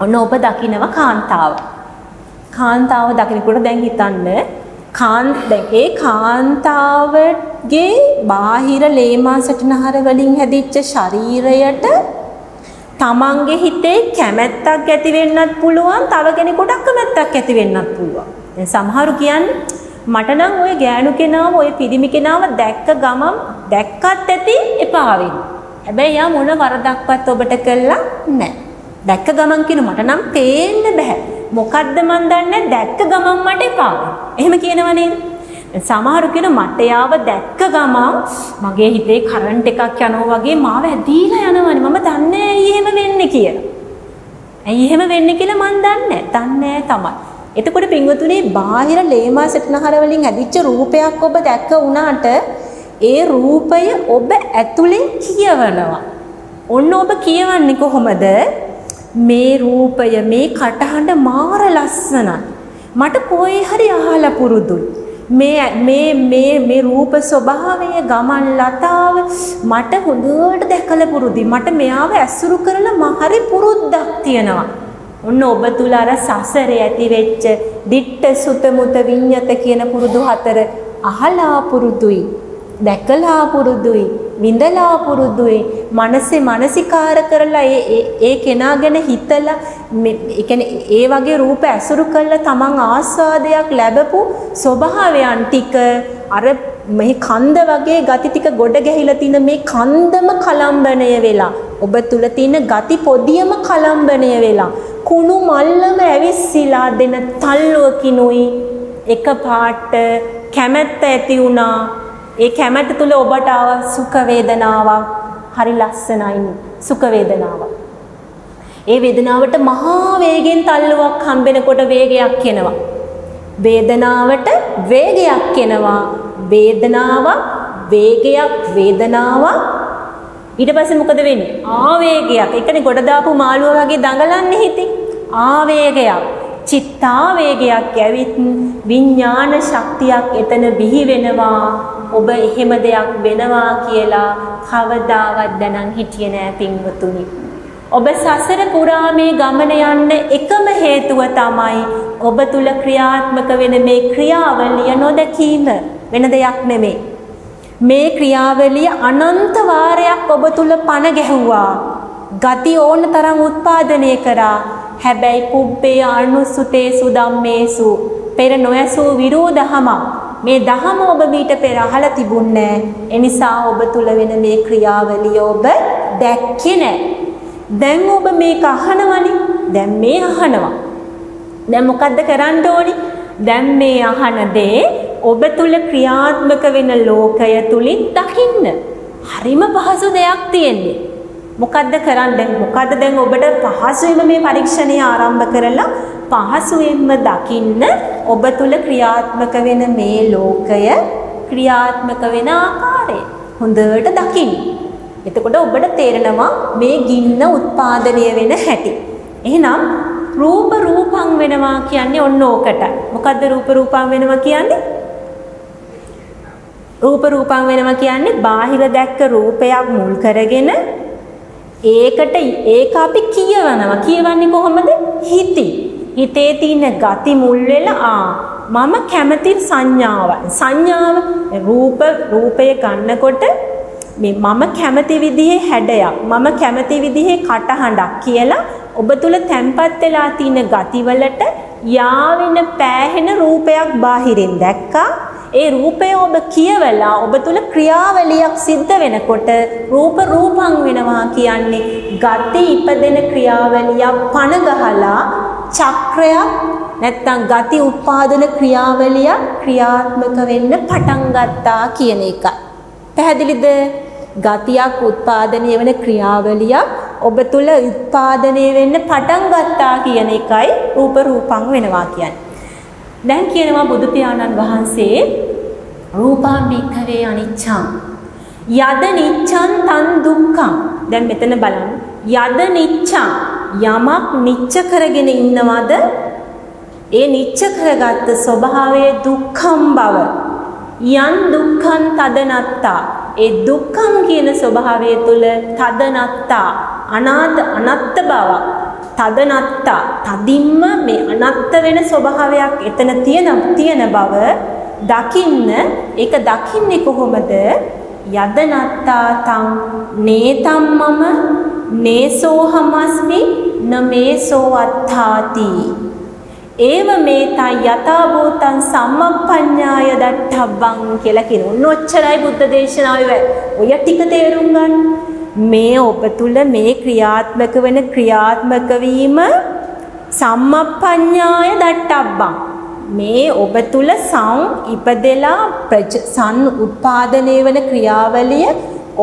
ඔන්න ඔබ දකිනවා කාන්තාව. කාන්තාව දකිනකොට දැන් හිතන්න දැන් ඒ කාන්තාවගේ බාහිර ලේමා සටනහර වලින් හැදිච්ච ශරීරයට තමන්ගේ හිතේ කැමැත්තක් ඇති වෙන්නත් පුළුවන්, තව කෙනෙකුට අකමැත්තක් ඇති වෙන්නත් පුළුවන්. දැන් සමහරු කියන්නේ මට නම් ওই ගෑනු කෙනාව, ওই පිරිමි කෙනාව දැක්ක ගමන් දැක්කත් ඇති එපා වෙන්නේ. හැබැයි යා මොන වරදක්වත් ඔබට කළා නැහැ. දැක්ක ගමන් කියන මට නම් පේන්න බෑ. මොකද්ද මන් දන්නේ, දැක්ක ගමන් මට එපා. එහෙම කියනවා නේද? සමහරු කියන මට යාව දැක්ක ගමන් මගේ හිතේ කරන්ට් එකක් යනවා වගේ මාව ඇදීලා යනවනේ. මම දන්නේ ඇයි එහෙම වෙන්නේ කියලා. ඇයි එහෙම වෙන්නේ කියලා මන් දන්නේ තමයි. එතකොට පින්වතුනි, බාහිර ලේමා සටනහර වලින් හැදිච්ච රූපයක් ඔබ දැක්ක වුණාට ඒ රූපය ඔබ ඇතුලෙන් කියවනවා. ඔන්න ඔබ කියවන්නේ කොහොමද? මේ රූපය, මේ කටහඬ මාර ලස්සනයි. මට කොහේ හරි අහලා පුරුදුයි. මේ රූප ස්වභාවය, ගමන් ලතාව මට හොඳට දැකලා පුරුදුයි. මට මෙයාව ඇසුරු කරලා හරි පුරුද්දක් තියෙනවා. ඔන්න ඔබ තුල අර සසරේ ඇති වෙච්ච දිට්ඨ සුත මුත විඤ්ඤත කියන පුරුදු හතර අහලා පුරුදුයි, දැකලා පුරුදුයි, විඳලා පුරුදුයි මනසේ මානසිකාර කරලා ඒ කෙනා ගැන හිතලා ඒ කියන්නේ ඒ වගේ රූප ඇසුරු කරලා තමන් ආස්වාදයක් ලැබපු ස්වභාවයන් ටික අර මේ කන්ද වගේ ගති ටික ගොඩ ගැහිලා තින මේ කන්දම කලම්බණය වෙලා ඔබ තුල තියෙන ගති පොදියම කලම්බණය වෙලා කුණු මල්ලම ඇවිස්සීලා දෙන තල්ලුවකිනුයි එක පාට කැමැත්ත ඇති වුණා. ඒ කැමැත්ත තුල ඔබට ආව සුඛ වේදනාවක් හරි ලස්සනයි සුඛ වේදනාවක්. ඒ වේදනාවට මහා වේගෙන් තල්ලුවක් හම්බෙනකොට වේගයක් එනවා. වේදනාවට වේගයක් එනවා. වේදනාවක් ඊට පස්සේ මොකද වෙන්නේ? ආවේගයක්. ඒකනේ ගොඩ දාපු මාළුවා වගේ දඟලන්නේ හිතේ. ආවේගයක්. චිත්තාවේගයක් ඇවිත් විඥාන ශක්තියක් එතන බිහි වෙනවා. ඔබ එහෙම දෙයක් වෙනවා කියලා කවදාවත් දැනන් හිටියේ නෑ පින්වතුනි. ඔබ සසර පුරා මේ ගමන යන්න එකම හේතුව තමයි ඔබ තුල ක්‍රියාත්මක වෙන මේ ක්‍රියාවලිය නොදකීම. වෙන දෙයක් නෙමෙයි. මේ ක්‍රියාවලිය අනන්ත වාරයක් ඔබ තුල පණ ගැහුවා. ගති ඕන තරම් උත්පාදනය කරා. හැබැයි පුබ්බේ අනුසුතේසු ධම්මේසු පෙර නොයසූ විරෝධහම මේ දහම ඔබ මීට පෙර අහලා තිබුණේ නැහැ. ඒ නිසා ඔබ තුල වෙන මේ ක්‍රියාවලිය ඔබ දැක්කේ නැහැ. දැන් ඔබ මේක අහනවනේ. දැන් මේ අහනවා. දැන් මොකද්ද කරන්න ඕනි? දැන් මේ අහන දේ ඔබ තුල ක්‍රියාත්මක වෙන ලෝකය තුලින් දකින්න. හරිම පහසු දෙයක් තියෙන්නේ. මොකද්ද කරන්නේ? මොකද්ද දැන් ඔබට පහසුවෙන්ම මේ පරීක්ෂණය ආරම්භ කරලා පහසුවෙන්ම දකින්න ඔබ තුල ක්‍රියාත්මක වෙන මේ ලෝකය ක්‍රියාත්මක වෙන ආකාරය හොඳට දකින්න. එතකොට ඔබට තේරෙනවා මේ ගින්න උත්පාදනය වෙන හැටි. එහෙනම් රූප රූපං වෙනවා කියන්නේ ඔන්න ඕකට. මොකද්ද රූප රූපං වෙනවා කියන්නේ? රූප රූපං වෙනවා කියන්නේ බාහිර දැක්ක රූපයක් මුල් කරගෙන ඒකට ඒක අපි කියවනවා. කියවන්නේ කොහොමද? හිතේ තියෙන ගති මුල් වෙලා මම කැමති සංඥාව රූපය ගන්නකොට මේ මම කැමති විදිහේ හැඩයක් මම කැමති විදිහේ කටහඬක් කියලා ඔබ තුල තැම්පත් වෙලා තියෙන ගතිවලට යාවෙන පෑහෙන රූපයක් බාහිරින් දැක්කා. ඒ රූපය ඔබ කියවලා ඔබ තුල ක්‍රියාවලියක් සිද්ධ වෙනකොට රූප රූපං වෙනවා කියන්නේ ගති ඉපදෙන ක්‍රියාවලියක් පණ ගහලා චක්‍රයක් නැත්තම් ගති උත්පාදන ක්‍රියාවලියක් ක්‍රියාත්මක වෙන්න පටන් ගත්තා කියන එක. පැහැදිලිද? ගතියක් උත්පාදනය වෙන ක්‍රියාවලියක් ඔබ තුල උත්පාදනය වෙන්න පටන් ගත්තා කියන එකයි රූප රූපං වෙනවා කියන්නේ. දැන් කියනවා බුදු පියාණන් වහන්සේ රූපං භික්ඛවේ අනිච්ඡං යද නිච්ඡං තන් දුක්ඛං. දැන් මෙතන බලන්න. යද නිච්ඡං යමක් නිච්ච කරගෙන ඉන්නවද ඒ නිච්ච කරගත්ත ස්වභාවයේ දුක්ඛම් බව. යන් දුක්ඛං තදනත්තා ඒ දුක්ඛං කියන ස්වභාවය තුළ තදනත්තා අනත්ත බව. තදනත්තා තදින්ම මේ අනත්ත වෙන ස්වභාවයක් එතන තියෙන බව දකින්න. ඒක දකින්නේ කොහොමද? යදනත්තා තං නේතම් මම නේසෝහමස්මි නමේසෝ අත්තාති ඒව මේතා යථා භූතං සම්මප්පඤ්ඤාය දට්ඨබ්බං කියලා කියන. ඔච්චරයි බුද්ධ දේශනාවේ ඔය ටික තේරුම් ගන්න. මේ ඔබ තුල මේ ක්‍රියාත්මක වෙන ක්‍රියාත්මක වීම සම්මප්පඤ්ඤාය දට්ඨබ්බං. මේ ඔබ තුල ඉපදෙලා සන් උත්පාදනය වෙන ක්‍රියාවලිය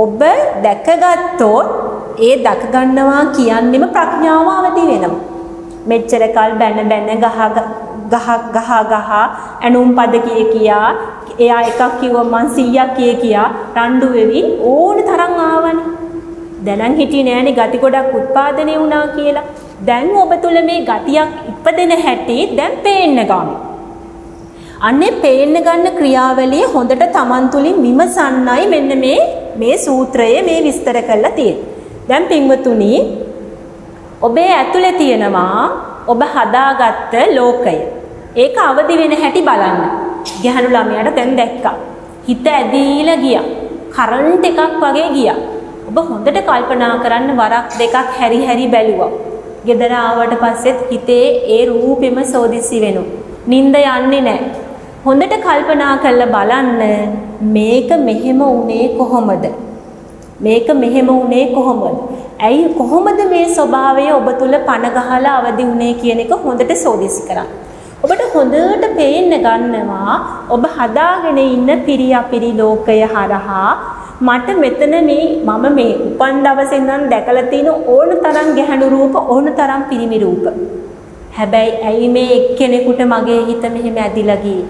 ඔබ දැකගත්තොත් ඒ දැක ගන්නවා කියන්නේම ප්‍රඥාව අවදි වෙනවා. මෙච්චර කල් බැන ගහ ඇනුම් පද කියා එයා එකක් කිව්ව මං 100ක් කියා රණ්ඩු වෙවි ඕන තරම් ආවනේ. දැනන් හිටියේ නෑනේ ගති ගොඩක් උත්පාදනය වුණා කියලා. දැන් ඔබ තුල මේ ගතියක් ඉපදෙන හැටි දැන් පේන්න ගන්න. අන්නේ පේන්න ගන්න ක්‍රියාවලිය හොඳට Taman තුලින් විමසන්නයි මෙන්න මේ සූත්‍රයේ මේ විස්තර කරලා තියෙන්නේ. දැන් පින්වතුනි ඔබේ ඇතුලේ තියෙනවා ඔබ හදාගත්ත ලෝකය. ඒක අවදි වෙන හැටි බලන්න. ගැහණු ළමයාට දැන් දැක්කා. හිත ඇදීලා ගියා. කරන්ට් එකක් වගේ ගියා. ඔබ හොඳට කල්පනා කරන්න වරක් දෙකක් හැරි හැරි බැලුවා. ගෙදර ආවට පස්සෙත් හිතේ ඒ රූපෙම සෝදිසි වෙනවා. නිින්ද යන්නේ නැහැ. හොඳට කල්පනා කරලා බලන්න මේක මෙහෙම වුණේ කොහොමද? මේක මෙහෙම වුණේ කොහොමද? ඇයි කොහොමද මේ ස්වභාවය ඔබ තුල පණ ගහලා අවදි වුණේ කියන එක හොඳට සෝදිසි කරන්න. ඔබට හොඳට පේන්න ගන්නවා ඔබ හදාගෙන ඉන්න පිරියාපිරි ලෝකය හරහා මට මෙතන මම මේ උපන් දවසේ ඉඳන් දැකලා තියෙන ඕන තරම් ගැහණු රූප ඕන තරම් පිරිමි රූප. හැබැයි ඇයි මේ එක්කෙනෙකුට මගේ හිත මෙහෙම ඇදිලා ගියේ?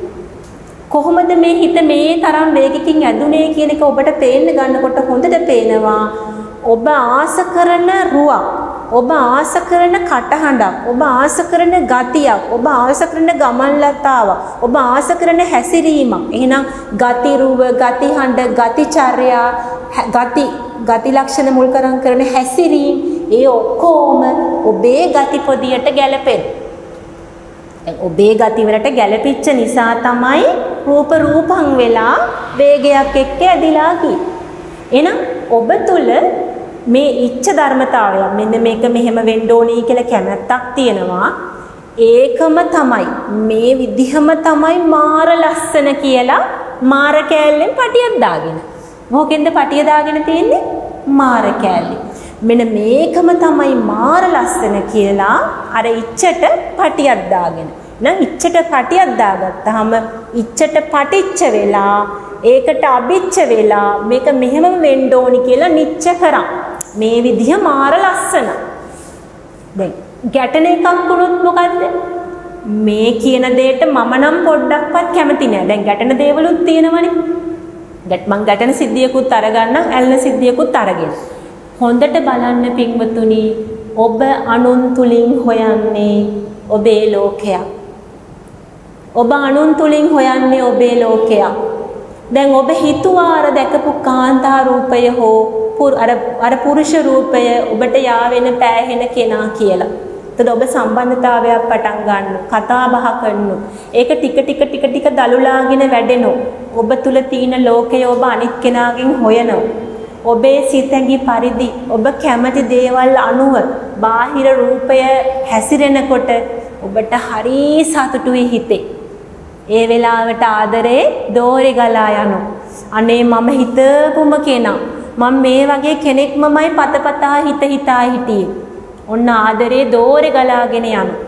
කොහොමද මේ හිත මේ තරම් වේගකින් ඇදුනේ කියන එක ඔබට පේන්න ගන්නකොට හොඳට පේනවා ඔබ ආස කරන රුවක්, ඔබ ආස කරන කටහඬක්, ඔබ ආස කරන ගතියක්, ඔබ ආස කරන ගමන් ලතාවක්, ඔබ ආස කරන හැසිරීමක්. එහෙනම් ගති රුව, ගති හඬ, ගති චර්යා, ගති ලක්ෂණ මුල් කරන හැසිරීම ඒ ඔක්කොම ඔබේ ගති පොදියට ගැලපෙන. ඔබේ ගති වලට ගැලපිච්ච නිසා තමයි රූපං වෙලා වේගයක් එක්ක ඇදිලා ගියේ. එහෙනම් ඔබ තුල මේ ඉච්ඡ ධර්මතාවය මෙන්න මේක මෙහෙම වෙන්න ඕනී කියලා කැමැත්තක් තියෙනවා. ඒකම තමයි මේ විදිහම තමයි මාර ලස්සන කියලා මාර කෑල්ලෙන් පටියක් දාගෙන. මොකෙන්ද පටිය දාගෙන තියෙන්නේ? මාර කෑල්ලේ. මෙන්න මේකම තමයි මාර ලස්සන කියලා අර ඉච්ඡට පටියක් දාගෙන. නම් ඉච්ඡට පටියක් දාගත්තාම ඉච්ඡට පටිච්ච වෙලා ඒකට අභිච්ච වෙලා මේක මෙහෙම වෙන්න ඕනි කියලා නිච්ච කරා. මේ විදිහ මාර ලස්සන. දැන් ගැටෙන එකක් වුණොත් මොකද්ද? මේ කියන දෙයට මම නම් පොඩ්ඩක්වත් කැමති නෑ. දැන් ගැටෙන දේවලුත් තියෙනවනේ. මං ගැටෙන සිද්ධියකුත් අරගන්නම්, ඇල්ල සිද්ධියකුත් අරගෙන. හොඳට බලන්න පින්වතුනි, ඔබ අනුන් තුලින් හොයන්නේ ඔබේ ලෝකයක්. ඔබ අනුන් තුලින් හොයන්නේ ඔබේ ලෝකයක්. දැන් ඔබ හිතුවා අර දැකපු කාන්තා රූපය හෝ අර පුරුෂ රූපය ඔබට යාවෙන පෑහෙන කෙනා කියලා. එතකොට ඔබ සම්බන්ධතාවයක් පටන් ගන්න, කතා බහ කරනු. ඒක ටික දලුලාගෙන වැඩෙනෝ. ඔබ තුල තියෙන ලෝකය ඔබ අනිත් කෙනාගෙන් හොයනවා. ඔබේ සිතැඟි පරිදි ඔබ කැමති දේවල් අනුව බාහිර රූපය හැසිරෙනකොට ඔබට හරි සතුටුයි හිතේ. ඒ වෙලාවට ආදරේ දෝරේ ගලා යනවා. අනේ මම හිතපුම කෙනා, මම මේ වගේ කෙනෙක්මමයි පතපතා හිතා හිටියේ. ඔන්න ආදරේ දෝරේ ගලාගෙන යනවා.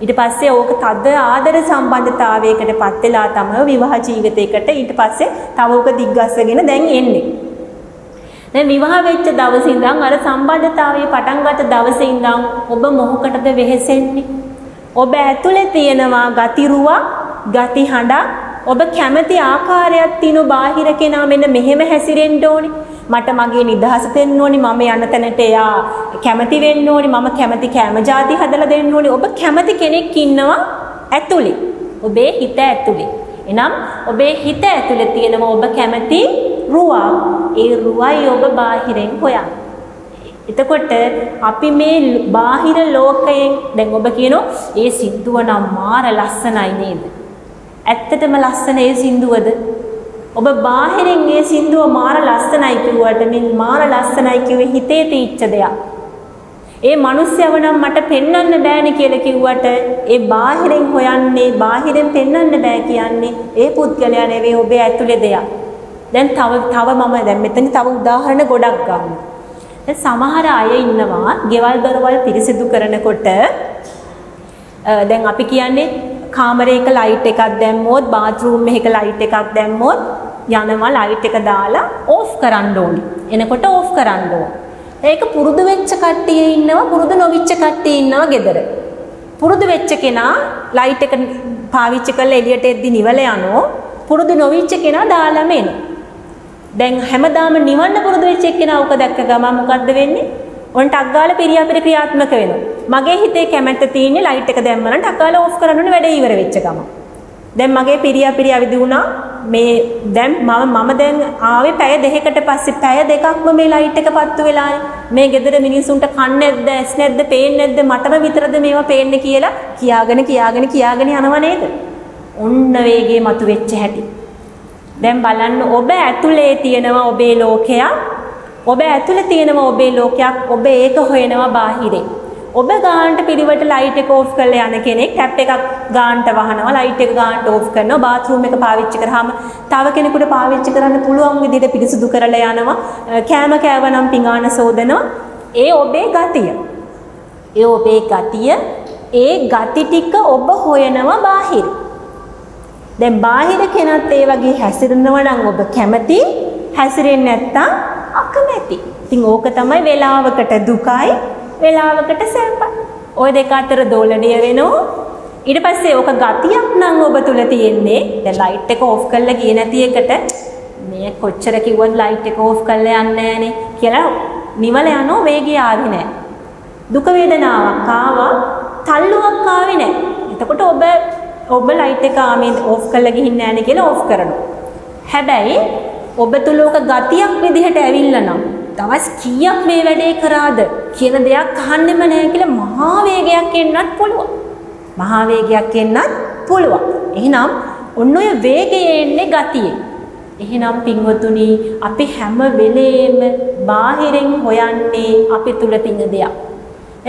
ඊට පස්සේ ඕක තද ආදර සම්බන්ධතාවයකට පත් වෙලා තමයි විවාහ ජීවිතයකට ඊට පස්සේ තව ඕක දිග්ගස්සගෙන දැන් එන්නේ. දැන් විවාහ වෙච්ච දවසේ ඉඳන් අර සම්බන්ධතාවයේ පටන් ගත්ත දවසේ ඉඳන් ඔබ මොහොකටද වෙහෙසෙන්නේ? ඔබ ඇතුලේ තියෙනවා ගති රුවක්, ගති හඬක්, ඔබ කැමති ආකාරයක් තියෙන බාහිර කෙනා මෙන්න මෙහෙම හැසිරෙන්න ඕනි. මට මගේ නිදහස දෙන්න ඕනි, මම යන තැනට එයා කැමති වෙන්න ඕනි, මම කැමති කැම જાති හදලා දෙන්න ඕනි. ඔබ කැමති කෙනෙක් ඉන්නවා ඇතුලේ. ඔබේ හිත ඇතුලේ. එනම් ඔබේ හිත ඇතුලේ තියෙනවා ඔබ කැමති රුවක්. ඒ රුවයි ඔබ බාහිරෙන් හොයන්නේ. එතකොට අපි මේ බාහිර ලෝකයෙන් දැන් ඔබ කියනවා ඒ සින්දුව නම් මාර ලස්සනයි නේද? ඇත්තටම ලස්සන ඒ සින්දුවද? ඔබ බාහිරින් ඒ සින්දුව මාර ලස්සනයි කිව්වට මේ මාර ලස්සනයි කිව්වේ හිතේ තීච්ච දෙයක්. ඒ මිනිස්සයව නම් මට පෙන්වන්න බෑනේ කියලා කිව්වට ඒ බාහිරින් හොයන්නේ, බාහිරින් පෙන්වන්න බෑ කියන්නේ ඒ පුද්ගලයා නෙවෙයි ඔබේ ඇතුලේ දෙයක්. දැන් තව මම දැන් මෙතන තව උදාහරණ ගොඩක් ගන්නවා. දැන් සමහර අය ඉන්නවා ගෙවල් දොරවල් පිරිසිදු කරනකොට දැන් අපි කියන්නේ කාමරයක ලයිට් එකක් දැම්මොත්, බාත්රූම් එකක ලයිට් එකක් දැම්මොත් යනවා ලයිට් එක දාලා ඕෆ් කරන්න ඕනේ. එනකොට ඕෆ් කරන්න ඕනේ. ඒක පුරුදු වෙච්ච කට්ටිය ඉන්නවා, පුරුදු නොවිච්ච කට්ටිය ඉන්නවා ගෙදර. පුරුදු වෙච්ච කෙනා ලයිට් එක පාවිච්චි කරලා එළියට එද්දි නිවල යනවා. පුරුදු නොවිච්ච කෙනා දාලාම එනවා. දැන් හැමදාම නිවන්න පුරුදු වෙච්ච කෙනා උක දැක්ක ගමන් මොකද්ද වෙන්නේ? ඔන්න ටක් ගාලා පිරියාපිර ක්‍රියාත්මක වෙනවා. මගේ හිතේ කැමැත්ත තියෙන්නේ ලයිට් එක දැම්මම ටක් ගාලා ඕෆ් කරන්න ඕනේ වැඩේ ඉවර වෙච්ච ගමන්. දැන් මගේ පිරියාපිර අවදි වුණා. මේ දැන් මම දැන් ආවේ පැය දෙකකට පස්සේ පැය දෙකක්ම මේ ලයිට් එක පත්තු වෙලානේ. මේ ගෙදර මිනිස්සුන්ට කන් නැද්ද, ඇස් නැද්ද, පේන්නේ නැද්ද, මටම විතරද මේවා පේන්නේ කියලා කියාගෙන යනව නේද? ඔන්න වේගේ මතුවෙච්ච හැටි. දැන් බලන්න ඔබ ඇතුලේ තියෙනවා ඔබේ ලෝකයක්. ඔබ ඇතුලේ තියෙනවා ඔබේ ලෝකයක්. ඔබ ඒක හොයනවා බාහිරේ. ඔබ ගානට පිළිවෙට ලයිට් එක ඕෆ් කරලා යන කෙනෙක් ටැප් එකක් ගානට වහනවා ලයිට් එක ගානට ඕෆ් කරනවා බාත්රූම් එක පාවිච්චි කරාම තව කෙනෙකුට පාවිච්චි කරන්න පුළුවන් විදිහට පිරිසුදු කරලා යනවා කෑම කෑවනම් පිඟාන සෝදනවා ඒ ඔබේ ගතිය. ඒ ඔබේ ගතිය ඒ ගති ටික ඔබ හොයනවා බාහිර. දැන් බාහිර කෙනත් ඒ වගේ හැසිරෙනවා නම් ඔබ කැමති හැසිරෙන්නේ නැත්තම් අකමැති. ඉතින් ඕක තමයි වේලාවකට දුකයි වේලාවකට සැපයි. ওই දෙක අතර දෝලණය වෙනවා. ඊට පස්සේ ඕක ගතියක් නම් ඔබ තුල තියෙන්නේ. දැන් ලයිට් එක ඕෆ් කරලා ගියේ නැති එකට මේ කොච්චර කිව්වත් ලයිට් එක ඕෆ් කරලා යන්නේ නැහනේ කියලා නිවල යනවා වේගය ආවේ නැහැ. දුක වේදනාවක් ආවා තල්ලුවක් ආවේ නැහැ. එතකොට ඔබ ලයිට් එක ආමේ ඕෆ් කරලා ගිහින් නැහනේ කියලා ඕෆ් කරනවා. හැබැයි ඔබ තුල ඕක ගතියක් විදිහට ඇවිල්ලා නම් දවස් කීයක් මේ වැඩේ කරාද කියන දෙයක් අහන්නෙම නැහැ කියලා මහා වේගයක් එන්නත් පුළුවන්. මහා වේගයක් එන්නත් පුළුවන්. එහෙනම් ඔන්න ඔය වේගයේ එන්නේ ගතියේ. එහෙනම් පින්වතුනි අපි හැම වෙලේම බාහිරින් හොයන්නේ අපි තුල තියෙන දෙයක්.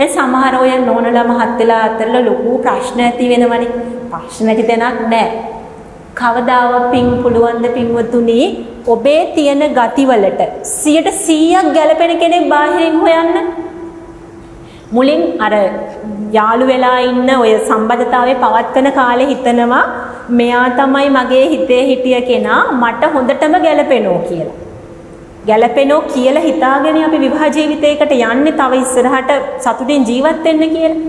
ඒ සමහර ඔය නෝනලා මහත්තයලා අතරලා ලොකු ප්‍රශ්න ඇති වෙනවනේ. ප්‍රශ්න නැති තැනක් නැහැ. කවදාවත් පින් පුළුවන් ද පින්වතුනි ඔබේ තියෙන ගතිවලට 100% ගැලපෙන කෙනෙක් බාහිරින් හොයන්න. මුලින් අර යාළු වෙලා ඉන්න ඔය සම්බන්ධතාවයේ පවත්වන කාලේ හිතනවා මෙයා තමයි මගේ හිතේ හිටිය කෙනා මට හොඳටම ගැලපෙනෝ කියලා. ගැලපෙනෝ කියලා හිතාගෙන අපි විවාහ ජීවිතයකට යන්නේ තව ඉස්සරහට සතුටින් ජීවත් වෙන්න කියලා.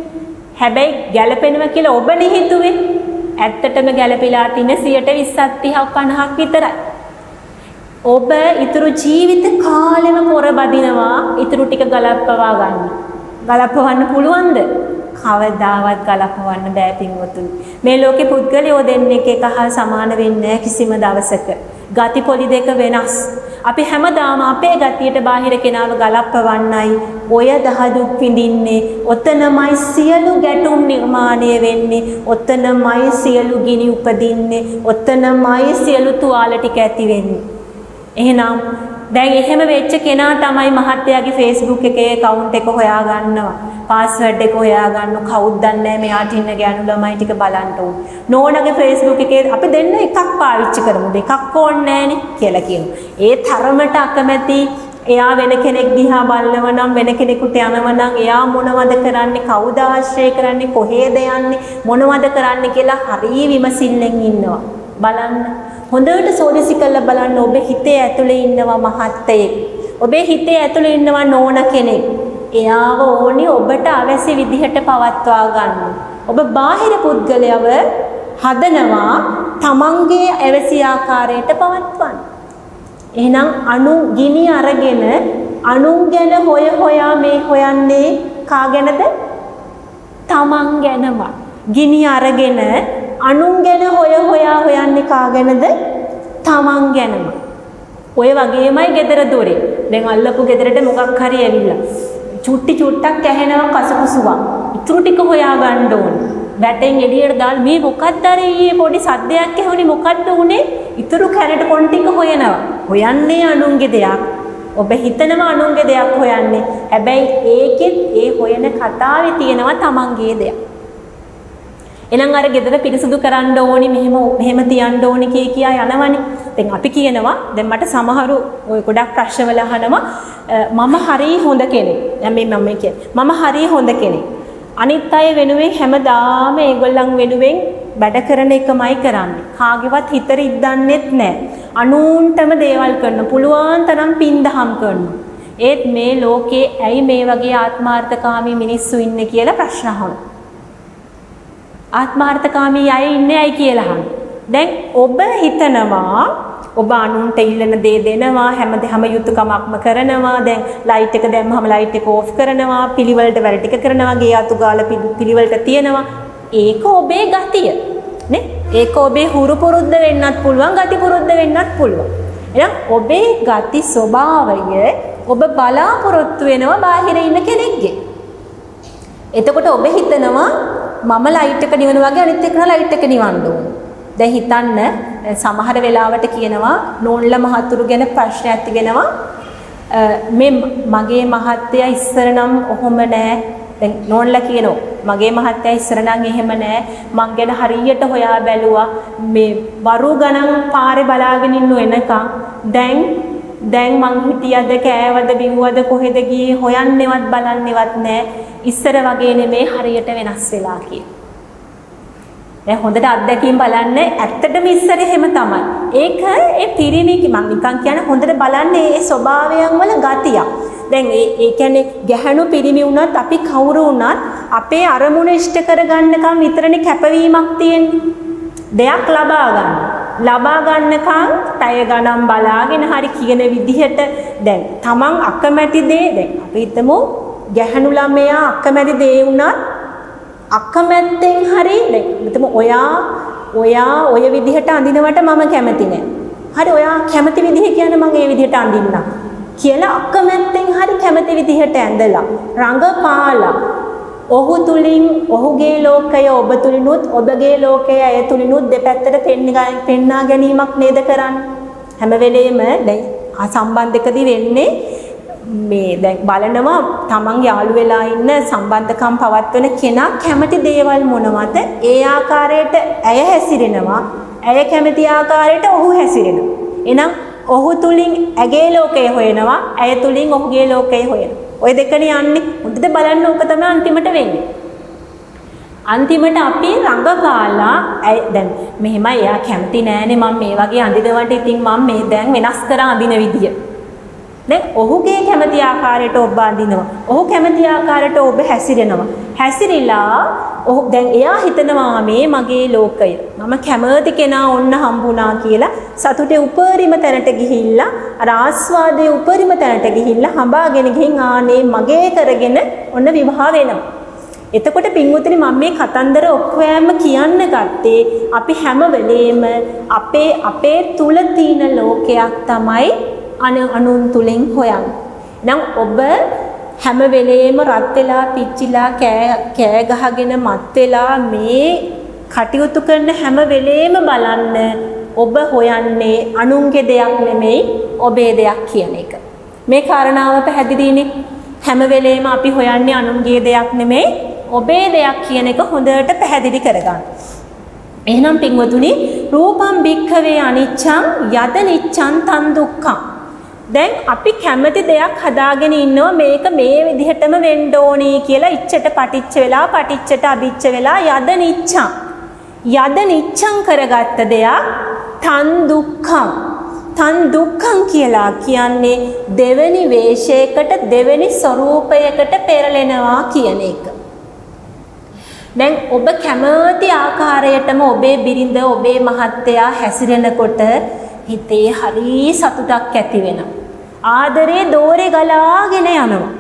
හැබැයි ගැලපෙනවා කියලා ඔබනේ හිතුවේ. ඇත්තටම ගැලපිලා තින 20%ක් 30ක් 50ක් විතරයි. ඔබ ඊතුරු ජීවිත කාලෙම පොර බදිනවා ඊතුරු ටික ගලප්පවා ගන්න. ගලප්පවන්න පුළුවන්ද? කවදාවත් ගලප්පවන්න බෑ පින්වතුනි. මේ ලෝකේ පුද්ගලයෝ දෙන්නෙක් එක හා සමාන වෙන්නේ කිසිම දවසක. ගති පොලි දෙක වෙනස්. අපි හැමදාම අපේ ගතියට බාහිර කෙනාව ගලප්පවන්නයි ඔය දහදුක් විඳින්නේ. ඔතනමයි සියලු ගැටුම් නිර්මාණය වෙන්නේ. ඔතනමයි සියලු ගිනි උපදින්නේ. ඔතනමයි සියලු තුවාල ටික ඇති වෙන්නේ. එහෙනම් දැන් එහෙම වෙච්ච කෙනා තමයි මහත්තයාගේ Facebook එකේ account එක හොයා ගන්නවා. password එක හොයා ගන්නවා. කවුද දන්නේ මෙයාට ඉන්න ගෑනු ළමයි ටික බලන්න ඕන. නෝනගේ Facebook එකේ අපි දෙන්න එකක් පාවිච්චි කරමු. දෙකක් ඕනේ නැහනේ කියලා කියනවා. ඒ තරමට අකමැති එයා වෙන කෙනෙක් දිහා බලනවා නම් වෙන කෙනෙකුට යනවා නම් එයා මොනවද කරන්නේ කවුද ආශ්‍රය කරන්නේ කොහෙද යන්නේ මොනවද කරන්නේ කියලා හරිය විමසිල්ලෙන් ඉන්නවා. බලන්න හොඳට සෝදිසි කරලා බලන්න ඔබේ හිතේ ඇතුලේ ඉන්නවා මහත්තයෙක්. ඔබේ හිතේ ඇතුලේ ඉන්නවා නෝන කෙනෙක්. එයාව ඕනි ඔබට අවශ්‍ය විදිහට පවත්වා ගන්න. ඔබ බාහිර පුද්ගලයව හදනවා තමන්ගේ අවශ්‍ය ආකාරයට පවත්වන්න. එහෙනම් අනු ගිනි අරගෙන අනුන් ගැන හොයා මේ හොයන්නේ කා ගැනද? තමන් ගැනම. ගිනි අරගෙන අනුන් ගැන හොයා හොයන්නේ කා ගැනද? තමන් ගැනම. ඔය වගේමයි gedara dore. දැන් අල්ලපු ගෙදරට මොකක් හරි ඇවිල්ලා. චුට්ටක් ඇහෙනවා කසකුසුවක්. ඉතුරු ටික හොයා ගන්න ඕන. වැටෙන් එළියට දාලා මේ මොකක්ද අර ඊයේ පොඩි සද්දයක් ඇහුනේ මොකක්ද උනේ? ඉතුරු කැරට කොන් ටික හොයනවා. හොයන්නේ අනුන්ගේ දෙයක්. ඔබ හිතනවා අනුන්ගේ දෙයක් හොයන්නේ. හැබැයි ඒකෙත් ඒ හොයන කතාවේ තියෙනවා තමන්ගේ දෙයක්. එහෙනම් අර ගෙදර පිරිසුදු කරන්න ඕනි මෙහෙම තියන්න ඕනි කියා යනවනේ. දැන් අපි කියනවා දැන් මට සමහරු ඔය ගොඩක් ප්‍රශ්නවල අහනවා මම හරි හොඳ කෙනෙක්. දැන් මේ මම කියන්නේ මම හරි හොඳ කෙනෙක්. අනිත් අය වෙනුවෙන් හැමදාම ඒගොල්ලන් වෙනුවෙන් වැඩ කරන එකමයි කරන්නේ. කාගේවත් හිත රිද්දන්නෙත් නැහැ. අනුන්ටම දේවල් කරන පුළුවන් තරම් පින්දහම් කරනවා. ඒත් මේ ලෝකේ ඇයි මේ වගේ ආත්මාර්ථකාමී මිනිස්සු ඉන්නේ කියලා ප්‍රශ්න අහනවා. ආත්මාර්ථකාමී අය ඉන්නේ ඇයි කියලා අහනවා. දැන් ඔබ හිතනවා ඔබ අනුන්ට ඉල්ලන දේ දෙනවා හැමදේම යුතුයකමක්ම කරනවා. දැන් ලයිට් එක දැම්මම ලයිට් එක ඕෆ් කරනවා. පිළිවෙලට වැඩ ටික කරනවා. ගේ අතු ගාලා පිළිවෙලට තියනවා. ඒක ඔබේ ගතිය නේ. ඒක ඔබේ හුරු පුරුද්ද වෙන්නත් පුළුවන්. ගති පුරුද්ද වෙන්නත් පුළුවන්. එහෙනම් ඔබේ ගති ස්වභාවය ඔබ බලාපොරොත්තු වෙනවා බාහිර ඉන්න කෙනෙක්ගේ. එතකොට ඔබ හිතනවා මම ලයිට් එක නිවන වගේ අනිත් එක්කන ලයිට් එක නිවන්න ඕන. දැන් හිතන්න සමහර වෙලාවට කියනවා නෝන්ලා මහතුරු ගැන ප්‍රශ්නයක් තිගෙනවා මේ මගේ මහත්තයා ඉස්සර නම් ඔහොම නෑ දැන් නෝන්ලා කියනවා මගේ මහත්තයා ඉස්සර නම් එහෙම නෑ මං ගැන හරියට හොයා බැලුවා මේ වරු ගණන් පාරේ බලාගෙන ඉන්න එනකම් දැන් මං හිටියද කෑවද බිව්වද කොහෙද ගියේ හොයන්නේවත් බලන්නේවත් නෑ ඉස්සර වගේ නෙමේ හරියට වෙනස් වෙලා කියලා. දැන් හොඳට අත්දැකීම් බලන්න ඇත්තටම ඉස්සර එහෙම තමයි. ඒක ඒ පිරිමික මම නිකන් කියන්නේ හොඳට බලන්න ඒ ස්වභාවයන් වල ගතියක්. දැන් ඒ කියන්නේ ගැහණු පිරිමි වුණත් අපි කවුරු වුණත් අපේ අරමුණ ඉෂ්ට කරගන්නකම් විතරනේ කැපවීමක් තියෙන්නේ. දෙයක් ලබා ගන්නකම් පැය ගණන් බලාගෙන හරි කියන විදිහට දැන් තමන් අකමැති දේ දැන් අපි හිතමු ගැහණු ළමයා අකමැති දේ වුණත් අකමැත්තෙන් හරි දැන් හිතමු ඔයා ඔය විදිහට අඳිනවට මම කැමති නෑ. හරි ඔයා කැමති විදිහ කියන්නේ මම ඒ විදිහට අඳින්නම් කියලා අකමැත්තෙන් හරි කැමති විදිහට ඇඳලා රඟපාලා ඔහු තුලින් ඔහුගේ ලෝකය ඔබ තුලිනුත් ඔබගේ ලෝකය අය තුලිනුත් දෙපැත්තට පෙන්නා ගැනීමක් නේද කරන්නේ. හැම වෙලේම දැන් ආ සම්බන්ධකදී වෙන්නේ මේ දැන් බලනවා තමන් යාළු වෙලා ඉන්න සම්බන්ධකම් පවත්වන කෙනා කැමති දේවල් මොනවද ඒ ආකාරයට ඇය හැසිරෙනවා ඇය කැමති ආකාරයට ඔහු හැසිරෙනවා එහෙනම් ඔහු තුලින් ඇගේ ලෝකය හොයනවා ඇය තුලින් ඔහුගේ ලෝකය හොයනවා ඔය දෙකනේ යන්නේ හොඳට බලන්න ඕක තමයි අන්තිමට වෙන්නේ අන්තිමට අපි රඟපාලා දැන් මෙහෙමයි එයා කැමති නෑනේ මම මේ වගේ අඳිනවට ඉතින් මම මේ දැන් වෙනස් කරා අඳින විදිය දැන් ඔහුගේ කැමති ආකාරයට ඔබ අඳිනවා. ඔහු කැමති ආකාරයට ඔබ හැසිරෙනවා. හැසිරීලා ඔහු දැන් එයා හිතනවා මේ මගේ ලෝකය. මම කැමති කෙනා ඔන්න හම්බුණා කියලා සතුටේ උපරිම තැනට ගිහිල්ලා අර ආස්වාදයේ උපරිම තැනට ගිහිල්ලා හඹාගෙන ගිහින් ආනේ මගේ කරගෙන ඔන්න විවාහ වෙනවා. එතකොට පින්වතුනි මම මේ කතන්දර ඔක්කොම කියන්න ගත්තේ අපි හැම වෙලේම අපේ තුල තියෙන ලෝකයක් තමයි අනුන් තුලින් හොයන්න. නම් ඔබ හැම වෙලේම රත් වෙලා පිච්චිලා කෑ ගහගෙන මත් වෙලා මේ කටයුතු කරන හැම වෙලේම බලන්න ඔබ හොයන්නේ අනුන්ගේ දෙයක් නෙමෙයි ඔබේ දෙයක් කියන එක. මේ කාරණාව පැහැදිලිනේ. හැම වෙලේම අපි හොයන්නේ අනුන්ගේ දෙයක් නෙමෙයි ඔබේ දෙයක් කියන එක හොඳට පැහැදිලි කරගන්න. එහෙනම් පින්වතුනි රූපම් භික්ඛවේ අනිච්ඡං යද නිච්ඡං තන් දුක්ඛං දැන් අපි කැමති දෙයක් හදාගෙන ඉන්නවා මේක මේ විදිහටම වෙන්න ඕනේ කියලා ඉච්ඡට පටිච්ච වෙලා පටිච්චට අභිච්ච වෙලා යද නිච්ඡං කරගත්ත දෙයක් තන් දුක්ඛං කියලා කියන්නේ දෙවෙනි වේශයකට දෙවෙනි ස්වરૂපයකට පෙරලෙනවා කියන එක. දැන් ඔබ කැමති ආකාරයටම ඔබේ බිරිඳ ඔබේ මහත්තයා හැසිරෙනකොට හිතේ හරි සතුටක් ඇති වෙනවා. ආදරේ දෝරේ ගලාගෙන යනවා.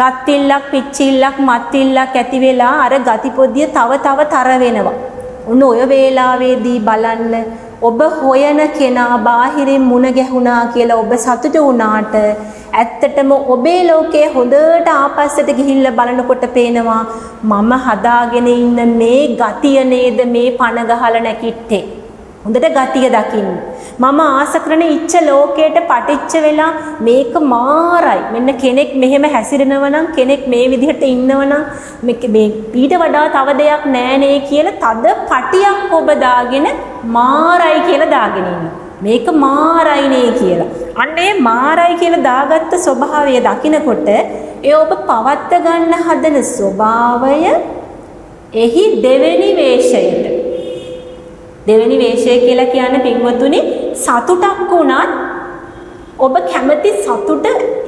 රත්තිල්ලක් පිච්චිල්ලක් මත්තිල්ලක් ඇති වෙලා අර ගතිපොදිය තව තර වෙනවා. උන් ඔය වේලාවේදී බලන්න ඔබ හොයන කෙනා බාහිරින් මුණ ගැහුණා කියලා ඔබ සතුටු වුණාට ඇත්තටම ඔබේ ලෝකයේ හොඳට ආපස්සට ගිහිල්ලා බලනකොට පේනවා මම හදාගෙන ඉන්න මේ ගතිය නේද මේ පණ ගහලා නැකිට්ටේ. හොඳට ගතිය දකින්න. මම ආස කරන ඉච්ඡ ලෝකයට පටිච්ච වෙලා මේක මාරයි. මෙන්න කෙනෙක් මෙහෙම හැසිරෙනවා නම් කෙනෙක් මේ විදිහට ඉන්නවා නම් මේ ඊට වඩා තව දෙයක් නෑනේ කියලා තද පටියක් ඔබ දාගෙන මාරයි කියලා දාගෙන ඉන්නවා. මේක මාරයිනේ කියලා. අන්න ඒ මාරයි කියලා දාගත්ත ස්වභාවය දකිනකොට ඒ ඔබ පවත්ත ගන්න හදන ස්වභාවය එහි දෙවෙනි වේශයට දෙවෙනි වේශය කියලා කියන්නේ පින්වතුනි සතුටක් වුණත් ඔබ කැමති සතුට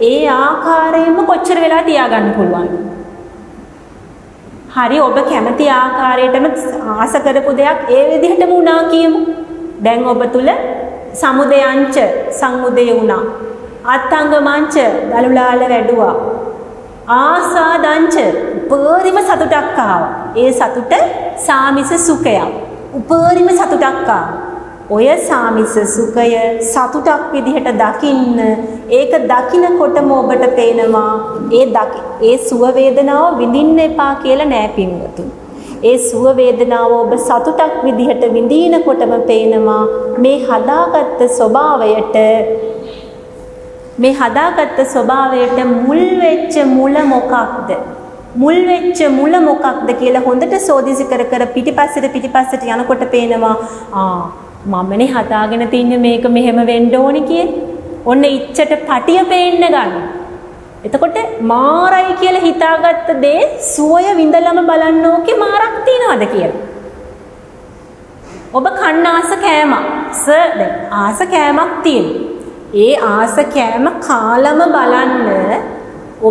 ඒ ආකාරයෙන්ම කොච්චර වෙලා තියාගන්න පුළුවන්. හරි ඔබ කැමති ආකාරයටම ආස කරපු දෙයක් ඒ විදිහටම වුණා කියමු. දැන් ඔබ තුල සමුදයංච සංඋදය වුණා. අත්ංගමංච දලුලාල වැඩුවා. ආසාදංච උපරිම සතුටක් ආවා. ඒ සතුට සාමිස සුඛයක්. උපරිම සතුටක් ආවා. ඔය සාමිස සුඛය සතුටක් විදිහට දකින්න ඒක දකින්නකොටම ඔබට පේනවා ඒ සුව වේදනාව විඳින්න එපා කියලා නෑ පින්වතුනි. ඒ සුව වේදනාව ඔබ සතුටක් විදිහට විඳිනකොටම පේනවා මේ හදාගත්ත ස්වභාවයට මුල් වෙච්ච මුල මොකක්ද? මුල් වෙච්ච මුල මොකක්ද කියලා හොඳට සෝදිසි කර පිටිපස්සට යනකොට පේනවා මමනේ හදාගෙන තින්නේ මේක මෙහෙම වෙන්න ඕනි කියලා. ඔන්න ඉච්ඡට පටිය පේන්න ගන්න. එතකොට මාරයි කියලා හිතාගත්ත දේ සුවය විඳලම බලන්න ඕකේ මාරක් තියනවද කියලා. ඔබ කන්න ආස කෑමක් දැන් ආස කෑමක් තියෙනවා. ඒ ආස කෑම කාලම බලන්න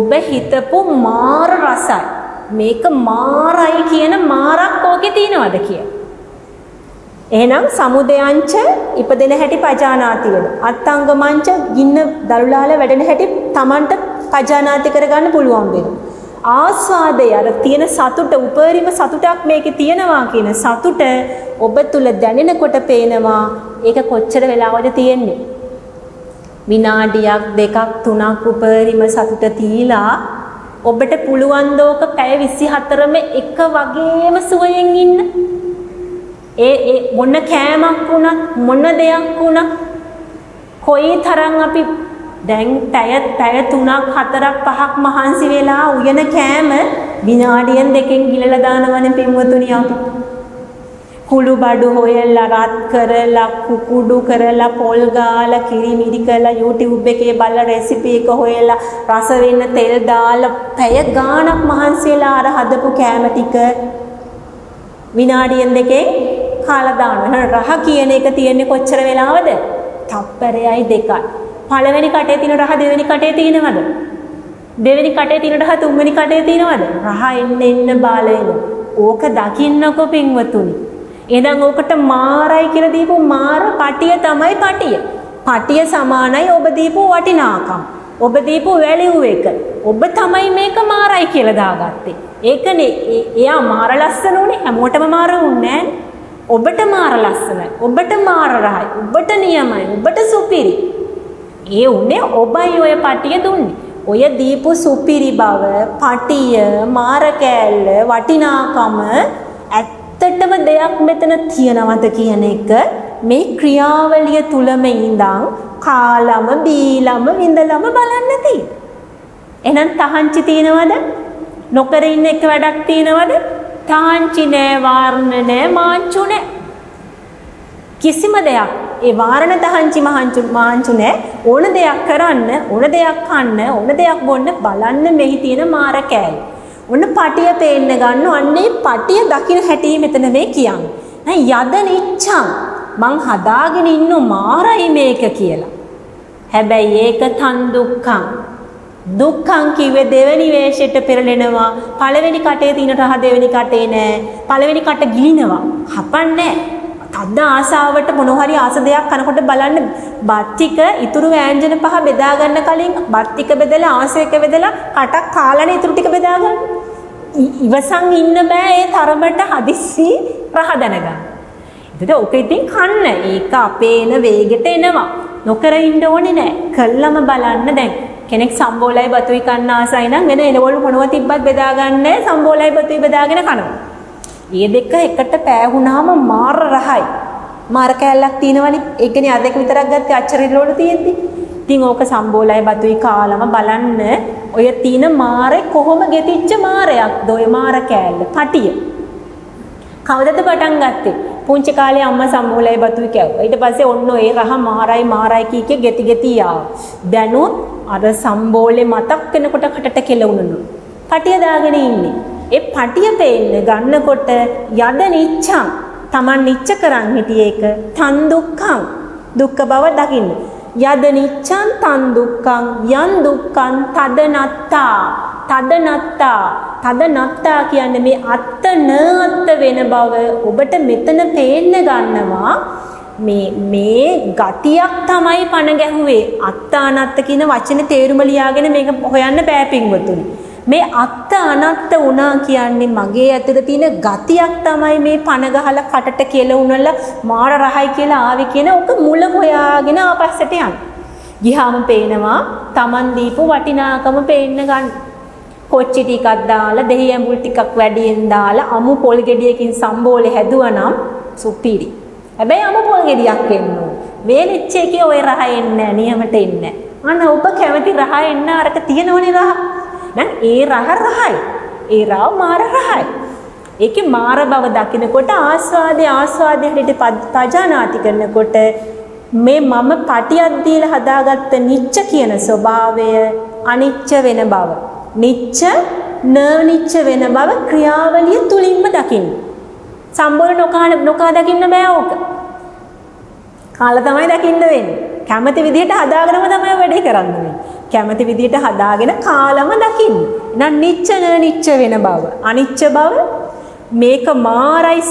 ඔබ හිතපු මාර රසයි. මේක මාරයි කියන මාරක් ඕකේ තියනවද කියලා. එහෙනම් සමුදයංච ඉපදෙන හැටි පජානාති වෙන. අත්ංගමංච ගින්න දරුලාල වැඩෙන හැටි Tamanට පජානාති කරගන්න පුළුවන් වෙනවා. ආස්වාදය අර තියෙන සතුට උපරිම සතුටක් මේකේ තියෙනවා කියන සතුට ඔබ තුල දැනෙනකොට පේනවා ඒක කොච්චර වෙලාවද තියෙන්නේ. විනාඩියක් දෙකක් තුනක් උපරිම සතුට තීලා ඔබට පුළුවන් දෝක පැය 24ම එක වගේම සුවයෙන් ඉන්න. ඒ මොන කෑමක් වුණත් මොන දෙයක් වුණත් කොයි තරම් අපි දැන් පැය 3ක් 4ක් 5ක් මහන්සි වෙලා උයන කෑම විනාඩියෙන් දෙකෙන් ගිලලා දානවනේ පින්වතුනි අපි. කුළු බඩු හොයලා රත් කරලා කුකුඩු කරලා පොල් ගාලා කිරි මිරි කරලා YouTube එකේ බලලා රෙසිපි එක හොයලා රස වෙන්න තෙල් දාලා පැය ගාණක් මහන්සි වෙලා අර හදපු කෑම ටික විනාඩියෙන් දෙකෙන් කාලා දානවා. රහ කියන එක තියෙන්නේ කොච්චර වෙලාවද? තප්පරයයි දෙකයි. පළවෙනි කටේ තියෙන රහ දෙවෙනි කටේ තියෙනවද? දෙවෙනි කටේ තියෙන රහ තුන්වෙනි කටේ තියෙනවද? රහ එන්න බාල වෙනවා. ඕක දකින්නකො පින්වතුනි. එහෙනම් ඕකට මාරයි කියලා දීපු මාර පටිය තමයි පටිය. පටිය සමානයි ඔබ දීපු වටිනාකම්. ඔබ දීපු වැලියු එක. ඔබ තමයි මේක මාරයි කියලා දාගත්තේ. ඒකනේ එයා මාර ලස්සන උනේ හැමෝටම මාර උන්නේ නෑනේ. ඔබට මාර ලස්සනයි. ඔබට මාර රහයි. ඔබට නියමයි. ඔබට සුපිරි. ඒ උනේ ඔබයි ඔය පටිය දුන්නේ. ඔය දීපු සුපිරි බව, පටිය, මාර කෑල්ල, වටිනාකම ඇත්තටම දෙයක් මෙතන තියනවද කියන එක මේ ක්‍රියාවලිය තුලම ඉඳන් කාලම බීලම විඳලම බලන්න තියෙන්නේ. එහෙනම් තහංචි තියනවද? නොකර ඉන්න එක වැඩක් තියනවද? තහංචි නෑ, වාරණ නෑ, මාංචු නෑ. කිසිම දෙයක් ඒ වාරණ තහංචි මාංචු නෑ. ඕන දෙයක් කරන්න, ඕන දෙයක් කන්න, ඕන දෙයක් බොන්න බලන්න මෙහි තියෙන මාර කෑලි. ඔන්න පටිය පේන්න ගන්න. අන්නේ පටිය දකින්න හැටි මෙතන මේ කියන්නේ. යද නිච්ඡං මං හදාගෙන ඉන්න මාරයි මේක කියලා. හැබැයි ඒක තන් දුක්ඛං. දුක්ඛං කිව්වේ දෙවෙනි වේශයට පෙරලෙනවා. පළවෙනි කටේ තියෙන රහ දෙවෙනි කටේ නෑ. පළවෙනි කට ගිලිනවා. හපන්නේ තද්ද ආසාවට මොන හරි ආස දෙයක් කනකොට බලන්න බත් ටික ඉතුරු ව්‍යංජන පහ බෙදා ගන්න කලින් බත් ටික බෙදලා ආසයක බෙදලා කටක් කාලානේ ඉතුරු ටික බෙදා ගන්න. ඉවසන් ඉන්න බෑ ඒ තරමට හදිස්සි රහ දැනගන්න. එතකොට ඔක ඉතින් කන්න. ඒක අපේ එන වේගෙට එනවා. නොකර ඉන්න ඕනේ නෑ. කළම බලන්න දැන් කෙනෙක් සම්බෝලයි බතුයි කන්න ආසයි නම් වෙන එළවලු මොනව තිබ්බත් බෙදා ගන්න සම්බෝලයි බතුයි බෙදාගෙන කනවා. මේ දෙක එකට පෑහුණාම මාර රහයි. මාර කැලලක් තියෙනවනේ. ඒකනේ අර දෙක විතරක් ගත්තේ අච්චරිලෝඩ තියෙද්දි. ඉතින් ඕක සම්බෝලයි බතුයි කාලම බලන්න ඔය තියෙන මාරේ කොහොම ගෙතිච්ච මාරයක්ද ඔය මාර කැලල පටිය. කවදද පටන් ගත්තේ? පුංචි කාලේ අම්මා සම්බෝලයි බතුයි කෑවා. ඊට පස්සේ ඔන්න ඒ රහ මාරයි කීකේ ගෙති ආවා. දැනුත් අර සම්බෝලේ මතක් වෙනකොට කටට කෙලුණුනු. පටිය දාගෙන ඉන්නේ. ඒ පටිය පේන්න ගන්නකොට යද නිච්ඡං Taman නිච්ච කරන් හිටියේ ඒක තන් දුක්ඛං දුක්ඛ බව දකින්න. යද නිච්ඡං තන් දුක්ඛං යන් දුක්ඛං තදනත්තා කියන්නේ මේ අත්ත නත්ත වෙන බව ඔබට මෙතන පේන්න ගන්නවා. මේ ගතියක් තමයි පණ ගැහුවේ. අත්ත අනත්ත කියන වචනේ තේරුම ලියාගෙන මේක හොයන්න බෑ පින්වතුනි. මේ අත්ත අනත්ත වුණා කියන්නේ මගේ ඇතුළේ තියෙන ගතියක් තමයි මේ පණ ගහලා කටට කෙලුණලා මාර රහයි කියලා ආවේ කියන ඔක මුල හොයාගෙන ආපස්සට යන්න. ගියාම පේනවා Taman දීපු වටිනාකම පේන්න ගන්න. කොච්චි ටිකක් දාලා දෙහි ඇඹුල් ටිකක් වැඩියෙන් දාලා අමු පොල් ගෙඩියකින් සම්බෝලේ හැදුවා නම් සුපිරි. හැබැයි අමු පොල් ගෙඩියක් එන්න ඕන. වේලිච්ච එකේ ওই රහ එන්නේ නැහැ, නියමට එන්නේ නැහැ. අන්න ඔබ කැමති රහ එන්න අරක තියෙනවනේ රහ. දැන් ඒ රහයි. ඒ රාව මාර රහයි. ඒකේ මාර බව දකිනකොට ආස්වාදයේ හැටියට පජානාති කරනකොට මේ මම පටියක් දීලා හදාගත්ත නිච්ච කියන ස්වභාවය අනිච්ච වෙන බව. නිච්ච නනිච්ච වෙන බව ක්‍රියාවලිය තුලින්ම දකින්න. සම්බෝල නොකා දකින්න බෑ ඕක. කාලා තමයි දකින්න වෙන්නේ. කැමති විදිහට හදාගෙනම තමයි වැඩේ කරන්න වෙන්නේ. කැමති විදිහට හදාගෙන කාලම දකින්න. එහෙනම් නිච්ච නනිච්ච වෙන බව. අනිච්ච බව මේක මාරයි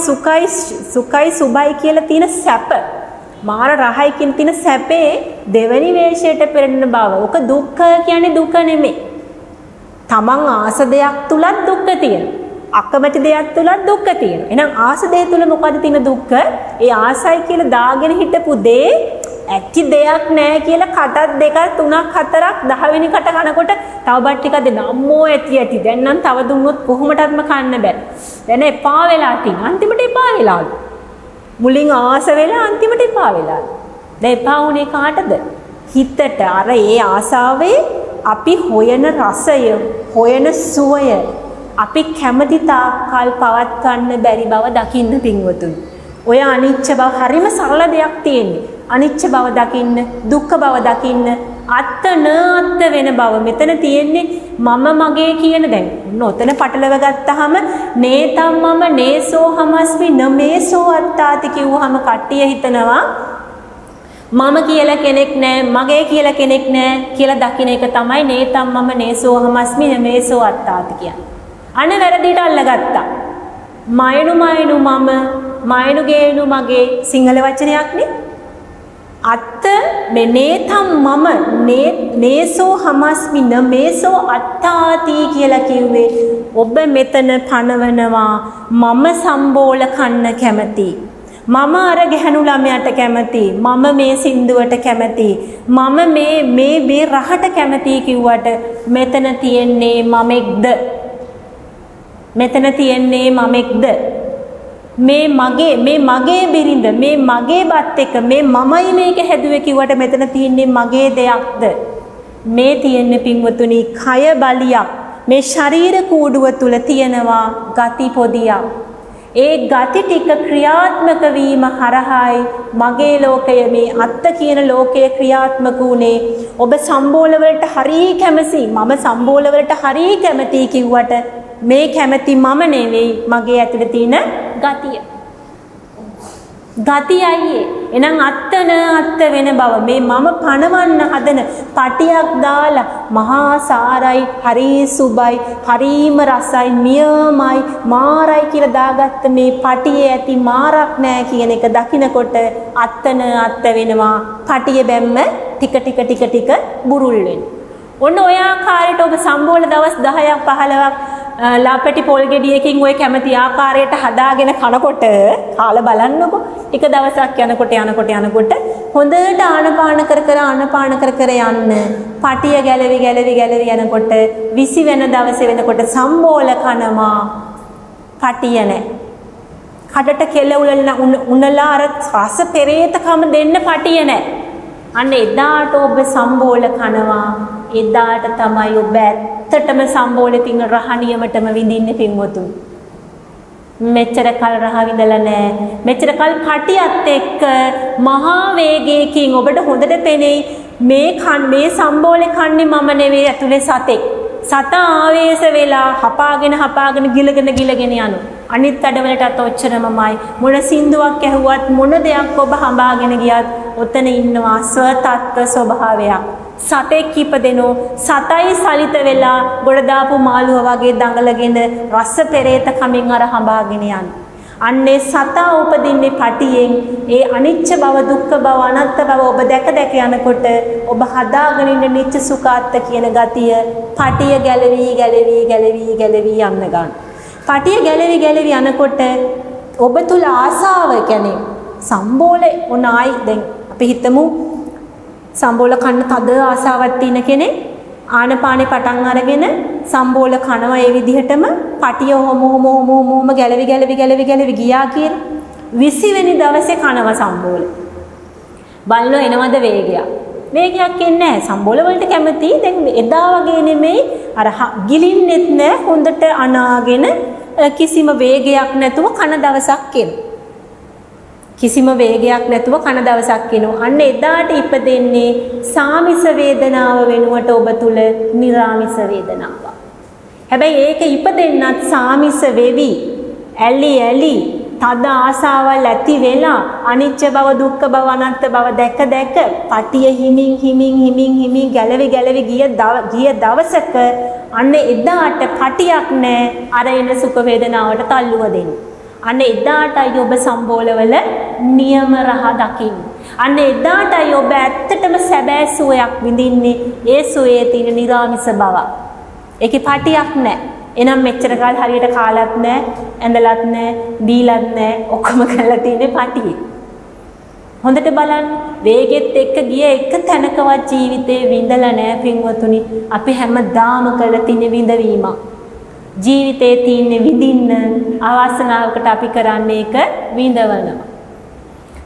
සුඛයි සුබයි කියලා තියෙන සැප. මාර රහයි කියන තියෙන සැපේ දෙවනි වේශයට පෙරෙන බව. ඔක දුක්ඛ කියන්නේ දුක නෙමෙයි. තමන් ආස දෙයක් තුලත් දුක්ඛ තියෙනවා. අකමැති දෙයක් තුලත් දුක්ඛ තියෙනවා. එහෙනම් ආස දෙය තුල මොකද තියෙන දුක්ඛ? ඒ ආසයි කියලා දාගෙන හිටපු දේ ඇති දෙයක් නෑ කියලා කටක් දෙකක් තුනක් හතරක් 10 වෙනි කට කනකොට තව බත් ටිකක් දෙන්න අම්මෝ ඇති දැන් නම් තව දුන්නොත් කොහොමඩත්ම කන්න බෑ. දැන් එපා වෙලා තියෙන. අන්තිමට එපා වෙලාලු. මුලින් ආස වෙලා අන්තිමට එපා වෙලා. දැන් එපා වුණේ කාටද? හිතට. අර ඒ ආසාවේ අපි හොයන රසය, හොයන සුවය අපි කැමති තාක්කල් පවත් ගන්න බැරි බව දකින්න පින්වතුනි. ඔය අනිච්ච බව හරිම සරල දෙයක් තියෙන්නේ. අනිච්ච බව දකින්න, දුක්ඛ බව දකින්න, අත්ත නාත්ත වෙන බව. මෙතන තියෙන්නේ මම මගේ කියන දැන්. ඔතන පටලව ගත්තාම නේතම් මම නේසෝ හමස්මි නමේසෝ අත්තාති කිව්වහම කට්ටිය හිතනවා මම කියලා කෙනෙක් නැහැ, මගේ කියලා කෙනෙක් නැහැ කියලා දකින්න එක තමයි නේතම් මම නේසෝ හමස්මි නමේසෝ අත්තාති කියන්නේ. අන වැරදිට අල්ලගත්තා. මයනු මම, මයනු ගේනු මගේ සිංහල වචනයක් නේ. අත්ත මේ නේතම් මම නේසෝ හමස්මි නමේසෝ අත්තාති කියලා කිව්වේ ඔබ මෙතන පනවනවා මම සම්බෝල කන්න කැමති. මම අර ගැහණු ළමයට කැමති. මම මේ සින්දුවට කැමති. මම මේ රහට කැමති කිව්වට මෙතන තියෙන්නේ මමෙක්ද? මෙතන තියෙන්නේ මමෙක්ද? මේ මගේ බිරිඳ, මේ මගේ බත් එක, මේ මමයි මේක හැදුවේ කිව්වට මෙතන තියෙන්නේ මගේ දෙයක්ද? මේ තියෙන්නේ පින්වතුනි කය බලියක්. මේ ශරීර කූඩුව තුල තියෙනවා ගති පොදියක්. ඒ ගති ටික ක්‍රියාත්මක වීම හරහායි මගේ ලෝකය මේ අත්ත කියන ලෝකය ක්‍රියාත්මක වුණේ. ඔබ සම්බෝල වලට හරිය කැමති, මම සම්බෝල වලට හරිය කැමති කිව්වට මේ කැමති මම නෙවෙයි, මගේ ඇතුලේ තියෙන ගතිය. ගතියයි. එහෙනම් අත්තන අත්ත වෙන බව මේ මම පණවන්න හදන පටියක් දාලා මහා සාරයි, හරි සුබයි, හරිම රසයි, නියමයි, මාරයි කියලා දාගත්ත මේ පටියේ ඇති මාරක් නෑ කියන එක දකිනකොට අත්තන අත්ත වෙනවා. පටිය බැම්ම ටික බුරුල් වෙනවා. ඔන්න ඔය ආකාරයට ඔබ සම්බෝල දවස් 10ක් 15ක් ලාපටි පොල් ගෙඩියකින් ඔය කැමති ආකාරයට හදාගෙන කනකොට කාලා බලන්නකො. ටික දවසක් යනකොට හොඳට ආනපාන කර යන්න. පටිය ගැලවි යනකොට 20 වෙනි දවසේ වෙනකොට සම්බෝල කනවා. පටිය නැහැ. කඩට කෙල උනලා අර රස පෙරේතකම දෙන්න පටිය නැහැ. අන්න එදාට ඔබ සම්බෝල කනවා. එදාට තමයි ඔබ ඇත්තටම සම්බෝලේ තින රහ නියමටම විඳින්නේ පින්වතුනි. මෙච්චර කල් රහ විඳලා නැහැ. මෙච්චර කල් පටියත් එක්ක මහා වේගයකින් ඔබට හොඳට පෙනෙයි මේ සම්බෝලේ කන්නේ මම නෙවෙයි ඇතුලේ සතෙක්. සතා ආවේශ වෙලා හපාගෙන ගිලගෙන යනවා. අනිත් වැඩවලටත් ඔච්චරමමයි. මොන සින්දුවක් ඇහුවත් මොන දෙයක් ඔබ හඹාගෙන ගියත් ඔතන ඉන්නවා ස්වතත්ත්ව ස්වභාවයක්. සතෙක් ඉපදෙනෝ සතයි සලිත වෙලා ගොඩ දාපු මාළුව වගේ දඟලගෙන රස පෙරේත කමින් අර හඹාගෙන යන. අන්නේ සතා උපදින්නේ පටියෙන්. ඒ අනිච්ච බව, දුක්ඛ බව, අනාත්ම බව ඔබ දැක යනකොට ඔබ හදාගෙන ඉන්න නිච්ච සුඛාත්ත කියන ගතිය පටිය ගැලවි යන්න ගන්න. පටිය ගැලවි යනකොට ඔබ තුල ආසාව කියන්නේ සම්බෝලේ උනායි. දැන් අපි හිතමු සම්බෝල කන්න තද ආසාවක් තියෙන කෙනෙක් ආනපානේ පටන් අරගෙන සම්බෝල කනවා ඒ විදිහටම පටිය හොම ගැලවි ගියා කියන 20 වෙනි දවසේ කනවා සම්බෝල. බල්ලෝ එනවද වේගයක්. වේගයක් එන්නේ නැහැ. සම්බෝල වලට කැමති. දැන් එදා වගේ නෙමෙයි අර ගිලින්නෙත් නැහැ. හොඳට අනාගෙන කිසිම වේගයක් නැතුව කන දවසක් එනවා. කිසිම වේගයක් නැතුව කන දවසක් එනවා. අන්න එදාට ඉපදෙන්නේ සාමිස වේදනාව වෙනුවට ඔබ තුල නිරාමිස වේදනාවක්. හැබැයි ඒක ඉපදෙන්නත් සාමිස වෙවි. ඇලි තද ආසාවල් ඇති වෙලා අනිච්ච බව දුක්ඛ බව අනත්ත බව දැක පටිය හිමින් ගැලවි ගිය දවසක අන්න එදාට පටියක් නැහැ අර එන සුඛ වේදනාවට තල්ලුව දෙන්න. අන්න එදාටයි ඔබ සම්බෝලවල නියම රහ දකින්න. අන්න එදාටයි ඔබ ඇත්තටම සැබෑ සුවයක් විඳින්නේ. ඒ සුවේ තියෙන නිරාමිස බව. ඒකේ පටියක් නැහැ. එනම් මෙච්චර කාල හරියට කාලත් නැහැ, ඇඳලත් නැහැ, දීලත් නැහැ, ඔක්කොම කරලා තියෙන්නේ පටියේ. හොඳට බලන්න වේගෙත් එක්ක ගිය එක තැනකවත් ජීවිතේ විඳලා නැහැ පින්වතුනි. අපි හැමදාම කරලා තියෙන විඳවීම. ජීවිතේ තියෙන විඳින්න අවස්ථාවකට අපි කරන්නේ ඒක විඳවනවා.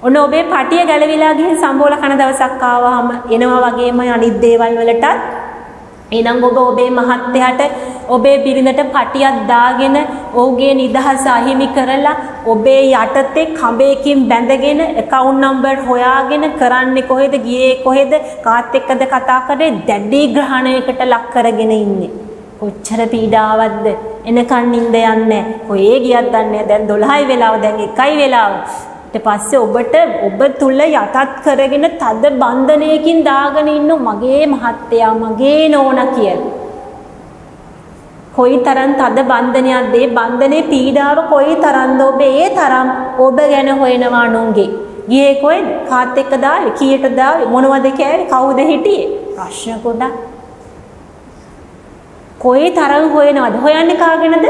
ඔන්න ඔබේ පටිය ගැලවිලා ගිහින් සම්බෝල කන දවසක් ආවම එනවා වගේම අනිත් දේවල් වලටත් එනං ඔබ ඔබේ මහත්යට ඔබේ බිරිඳට පටියක් දාගෙන ඔහුගේ නිදහස අහිමි කරලා ඔබේ යටතේ කඹයකින් බැඳගෙන account number හොයාගෙන කරන්නේ කොහෙද ගියේ කොහෙද කාත් එක්කද කතා කරේ දැඩි ග්‍රහණයකට ලක් කරගෙන ඉන්නේ. කොච්චර පීඩාවක්ද එනකන් නිින්ද යන්නේ කොහේ ගියත් දන්නේ දැන් 12යි වෙලාව දැන් 1යි වෙලාව ඊට පස්සේ ඔබ තුල යටත් කරගෙන තද බන්ධනයකින් දාගෙන ඉන්න මගේ මහත්තයා මගේ නෝනා කියලා කොයිතරම් තද බන්ධනයක්ද ඒ බන්ධනේ පීඩාව කොයිතරම්ද ඔබ ඒ තරම් ඔබ ගැන හොයනවා නුංගේ ගියේ කොහෙද කාත් එක්ක දාවේ කීයට දාවේ මොනවද කෑවේ කවුද හිටියේ ප්‍රශ්න ගොඩක් කොයි තරම් හොයනවද හොයන්නේ කාගෙනද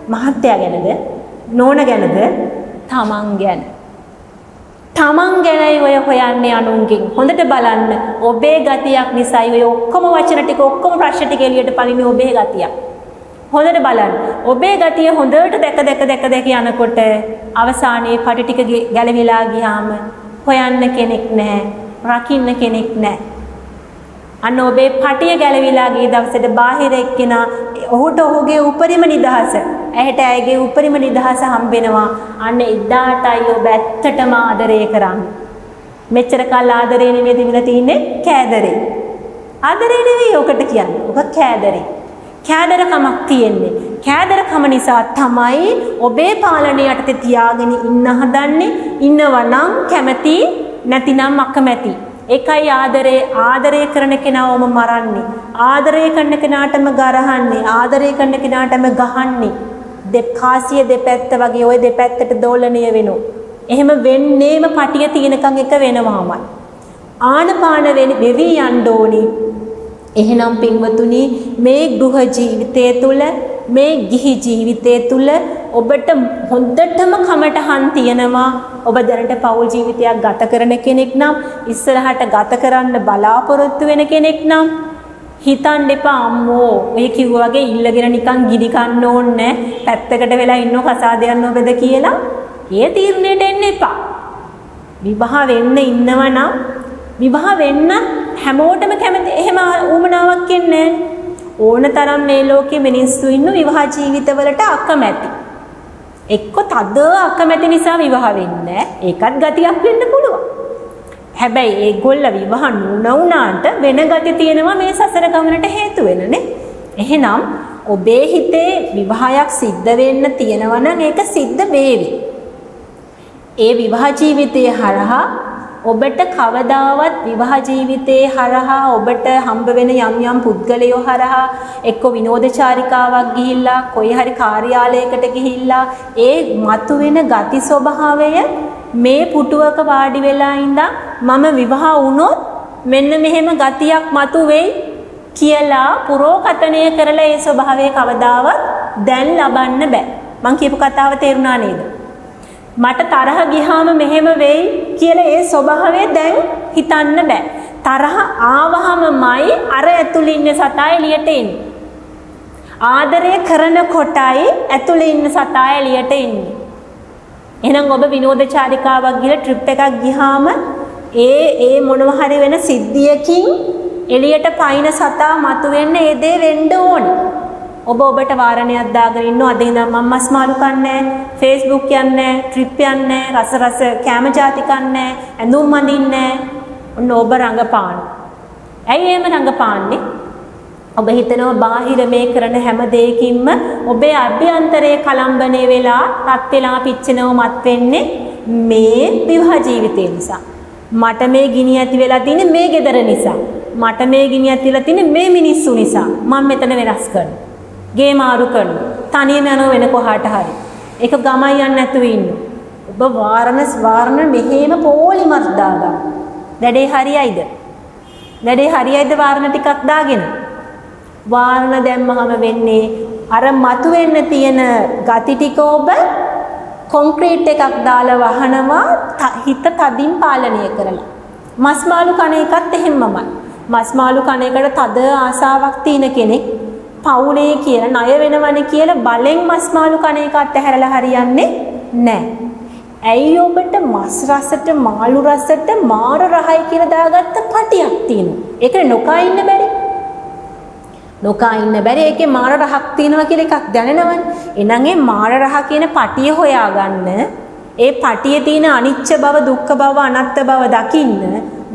මහත්තයා ගැනද නෝනා ගැනද තමන් ගැන තමන් ගැනයි ඔය හොයන්නේ අනුන්ගෙන් හොඳට බලන්න ඔබේ ගතියක් නිසායි ඔය ඔක්කොම වචන ටික ඔක්කොම ප්‍රශ්න ටික එළියට පලින්නේ ඔබේ ගතියක් හොඳට බලන්න ඔබේ ගතිය හොඳට දැක යනකොට අවසානයේ පටි ටික ගැලවිලා ගියාම හොයන්න කෙනෙක් නැහැ රකින්න කෙනෙක් නැහැ අන්න ඔබේ පටිය ගැලවිලා ගිය දවසට බාහිර එක්කෙනා ඔහුට ඔහුගේ උපරිම නිදහස ඇහැට ඇයගේ උපරිම නිදහස හම්බෙනවා අන්න එදාටයි ඔබ ඇත්තටම ආදරය කරන්නේ මෙච්චර කල් ආදරේ නෙමෙයි තිබිලා තින්නේ කෑදරේ ආදරේ නෙවෙයි ඔකට කියන්නේ ඔක කෑදරකමක් තියෙන්නේ කෑදරකම නිසා තමයි ඔබේ පාලනය යටතේ තියාගෙන ඉන්න හදන්නේ ඉන්නවනම් කැමැති නැතිනම් අකමැති එකයි ආදරය කරන කෙනාවම මරන්නේ ආදරය කරන කෙනාටම ගරහන්නේ ආදරය කරන කෙනාටම ගහන්නේ දෙකාසිය දෙපැත්ත වගේ ওই දෙපැත්තට දෝලණය වෙනවා එහෙම වෙන්නේම පටිය තියෙනකන් එක වෙනවාමයි ආනපාන වෙවි යන්න ඕනි එහෙනම් පින්වතුනි මේ ගෘහ ජීවිතය තුළ මේ ගිහි ජීවිතය තුළ ඔබට හොඳටම කමටහන් තියෙනවා ඔබ දැනට පෞල් ජීවිතයක් ගත කරන කෙනෙක් නම් ඉස්සරහට ගත කරන්න බලාපොරොත්තු වෙන කෙනෙක් නම් හිතන්න එපා අම්මෝ ඔය කිව්වා වගේ ඉල්ලගෙන නිකන් ගිනි කන්න ඕනේ පැත්තකට වෙලා ඉන්නව කසාද යන්න ඔබද කියලා ඒ තීරණයට එන්න එපා විවාහ වෙන්න ඉන්නවනම් විවාහ වෙන්න හැමෝටම කැමති එහෙම උමනාවක් එන්නේ ඕන තරම් මේ ලෝකෙ මිනිස්සු ඉන්න විවාහ ජීවිතවලට අකමැති එක්ක තද අකමැති නිසා විවාහ වෙන්නේ ඒකත් ගතියක් වෙන්න පුළුවන් හැබැයි ඒගොල්ල විවාහ නුනවුනාට වෙන ගති තියෙනවා මේ සසර ගමනට හේතු වෙනනේ එහෙනම් ඔබේ හිතේ විවාහයක් සිද්ධ වෙන්න තියෙනවා නම් ඒක සිද්ධ වේවි ඒ විවාහ ජීවිතයේ හරහා ඔබට කවදාවත් විවාහ ජීවිතයේ හරහා ඔබට හම්බ වෙන යම් පුද්ගලයෝ හරහා එක්ක විනෝදචාරිකාවක් ගිහිල්ලා කොයි හරි කාර්යාලයකට ගිහිල්ලා ඒ මතුවෙන ගති ස්වභාවය මේ පුටුවක වාඩි වෙලා ඉඳන් මම විවාහ වුණොත් මෙන්න මෙහෙම ගතියක් මතුවෙයි කියලා පුරෝකතනය කරලා ඒ ස්වභාවය කවදාවත් දැන් ලබන්න බෑ මං කියපු කතාව තේරුණා නේද මට තරහ ගියාම මෙහෙම වෙයි කියලා ඒ ස්වභාවය දැන් හිතන්න බෑ. තරහ ආවහමයි අර ඇතුළේ ඉන්න සතා එළියට එන්නේ. ආදරය කරනකොටයි ඇතුළේ ඉන්න සතා එළියට එන්නේ. එහෙනම් ඔබ විනෝද චාරිකාවක් ගිහලා ට්‍රිප් එකක් ගියාම ඒ මොනවා හරි වෙන සිද්ධියකින් එළියට පයින් සතා මතුවෙන්න ඒ දේ වෙන්න ඕනේ. ඔබට වාරණයක් දාගෙන ඉන්නව අද ඉඳන් මම මස් මාළු කන්නේ Facebook යන්නේ ට්‍රිප් යන්නේ රස කැම ಜಾති කන්නේ ඇඳුම් අඳින්නේ ඔන්න ඔබ රඟපාන. ඇයි එහෙම රඟපාන්නේ? ඔබ හිතනවා බාහිර මේ කරන හැම දෙයකින්ම ඔබේ අභ්‍යන්තරයේ කලම්බනේ වෙලා රත් වෙලා පිච්චෙනව මත් වෙන්නේ මේ විවාහ ජීවිතේ නිසා. මට මේ ගිනි ඇති වෙලා තියෙන්නේ මේ ගෙදර නිසා. මට මේ ගිනි ඇති වෙලා තියෙන්නේ මේ මිනිස්සු නිසා. මම මෙතන වෙනස් කරනවා. ගේ මාරු කරනවා. තනියම යනවා වෙන කොහාට හරි. ඒක ගමයි යන්නේ නැතුව ඉන්න. ඔබ වාරණ මෙහෙම පොලිමත් දාගන්න. වැඩේ හරියයිද? වැඩේ හරියයිද වාරණ ටිකක් දාගෙන? වාරණ දැම්මම වෙන්නේ අර මතුවෙන්න තියෙන ගති ටික ඔබ කොන්ක්‍රීට් එකක් දාලා වහනවා හිත තදින් පාලනය කරලා. මස් මාළු කන එකත් එහෙමමයි. මස් මාළු කන එකට තද ආසාවක් තියෙන කෙනෙක් පවුනේ කියලා ණය වෙනවනේ කියලා බලෙන් මස් මාළු කන එක අතහැරලා හරියන්නේ නැහැ. ඇයි ඔබට මස් රසට මාළු රසට මාර රහයි කියලා දාගත්ත පටියක් තියෙනවා. ඒක නොකා ඉන්න බැරි. නොකා ඉන්න බැරි ඒකේ මාර රහක් තියෙනවා කියලා එකක් දැනෙනවනේ. එහෙනම් ඒ මාර රහ කියන පටිය හොයාගන්න ඒ පටියේ තියෙන අනිච්ච බව දුක්ඛ බව අනාත්ම බව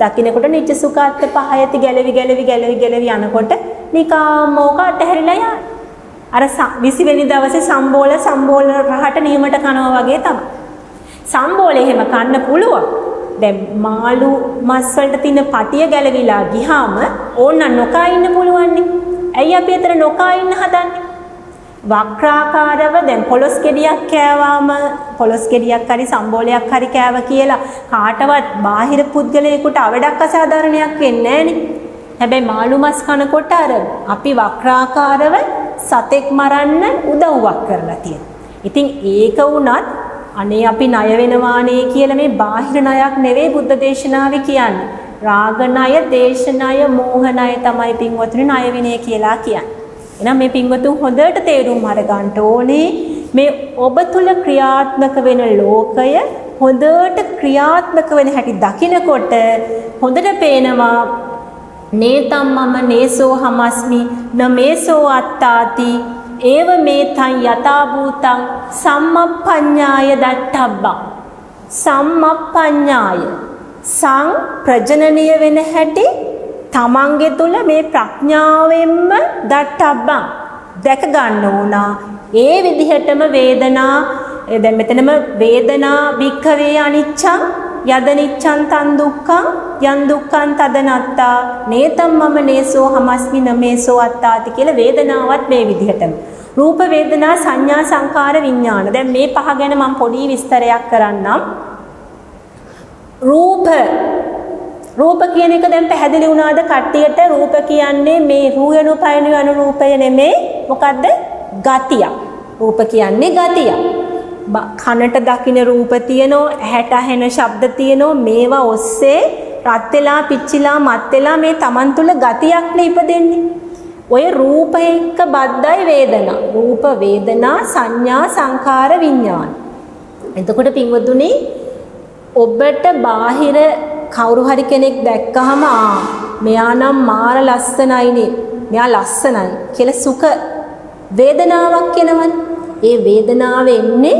දකින්නකොට නිච්ච සුඛාත්ත පහයති ගැලවි යනකොට නිකාම ඕක අතහැරිලා යන්න. අර 20 වෙනි දවසේ සම්බෝල රහට නියමට කනවා වගේ තමයි. සම්බෝලේ එහෙම කන්න පුළුවන්. දැන් මාළු මස් වලට තියෙන පටිය ගැලවිලා ගියාම ඕන්න නොකා ඉන්න පුළුවන් නේ. ඇයි අපි අතර නොකා ඉන්න හදන්නේ? වක්‍රාකාරව දැන් පොලොස් ගෙඩියක් කෑවාම පොලොස් ගෙඩියක් හරි සම්බෝලයක් හරි කෑව කියලා කාටවත් බාහිර පුද්ගලයෙකුට අවඩක් අසාධාරණයක් වෙන්නේ නැහනේ. හැබැයි මාළු මස් කනකොට අර අපි වක්‍රාකාරව සතෙක් මරන්න උදව්වක් කරලා තියෙනවා. ඉතින් ඒක වුණත් අනේ අපි ණය වෙනවානේ කියලා මේ බාහිර ණයක් නෙවෙයි බුද්ධ දේශනාවේ කියන්නේ. රාග ණය, දේශ ණය, මෝහ ණය තමයි පින්වතුනි ණය විනය කියලා කියන්නේ. එහෙනම් මේ පින්වතුන් හොඳට තේරුම් අරගන්න ඕනේ මේ ඔබ තුල ක්‍රියාත්මක වෙන ලෝකය හොඳට ක්‍රියාත්මක වෙන හැටි දකිනකොට හොඳට පේනවා නේතම් මම නේසෝ හමස්මි නමේසෝ අත්තාති ඒව මේතං යතා භූතං සම්මප්පඤ්ඤාය දට්ඨබ්බං සම්මප්පඤ්ඤාය සං ප්‍රජනනීය වෙන හැටි තමන්ගේ තුල මේ ප්‍රඥාවෙන්ම දට්ඨබ්බං දැක ගන්න ඕන. ඒ විදිහටම වේදනා දැන් මෙතනම වේදනා වික්ඛවේ අනිච්ඡං යදනිච්ඡං තන් දුක්ඛං යන් දුක්ඛං තදනත්තා නේතම් මම නේසෝ හමස්මි නමේසෝ අත්තාති කියලා වේදනාවත් මේ විදිහටම රූප වේදනා සංඥා සංකාර විඥාන. දැන් මේ පහ ගැන මම පොඩි විස්තරයක් කරන්නම්. රූප කියන එක දැන් පැහැදිලි වුණාද කට්ටියට? රූප කියන්නේ මේ රූයනු පයනු යන රූපය නෙමෙයි. මොකද්ද? ගතිය. රූප කියන්නේ ගතිය. කනට දකින්න රූප තියෙනවා, ඇහැට ඇහෙන ශබ්ද තියෙනවා. මේවා ඔස්සේ රත් වෙලා, පිච්චිලා, මත් වෙලා මේ Taman තුල ගතියක් නේ ඉපදෙන්නේ. ඔය රූප එක්ක බද්ධයි වේදනා. රූප වේදනා සංඥා සංකාර විඥාන. එතකොට පින්වතුනි ඔබට බාහිර කවුරු හරි කෙනෙක් දැක්කහම මෙයා නම් මාර ලස්සනයිනේ, මෙයා ලස්සනයි කියලා සුඛ වේදනාවක් එනවනේ. ඒ වේදනාව එන්නේ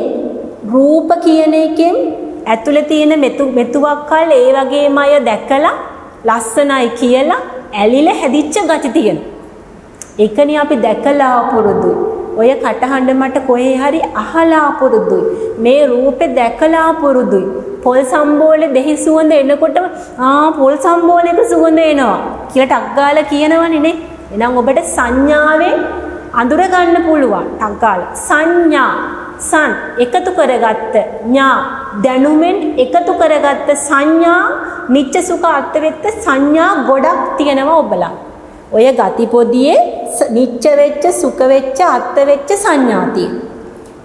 රූප කියන එකෙන් ඇතුලේ තියෙන මෙතුවක් කල් ඒ වගේම අය දැකලා ලස්සනයි කියලා ඇලිලා හැදිච්ච ගති තියෙනවා. ඒකනේ අපි දැකලා පුරුදුයි. ඔය කටහඬ මට කොහේ හරි අහලා පුරුදුයි. මේ රූපේ දැකලා පුරුදුයි. පොල් සම්බෝලේ දෙහි සුවඳ එනකොටම පොල් සම්බෝලේක සුවඳ එනවා කියලා ටක් ගාලා කියනවනේ නේ. එහෙනම් ඔබට සංඥාවෙන් අඳුර ගන්න පුළුවන්. ටක් ගාලා සංඥා සන් එකතු කරගත්ත ඥා දැනුමෙන් එකතු කරගත්ත සංඥා නිච්ච සුඛ අත්වෙත්ත සංඥා ගොඩක් තියෙනවා ඔබලා. ඔය ගති පොදියේ නිච්ච වෙච්ච සුඛ වෙච්ච අත්ත වෙච්ච සංඥා තියෙනවා.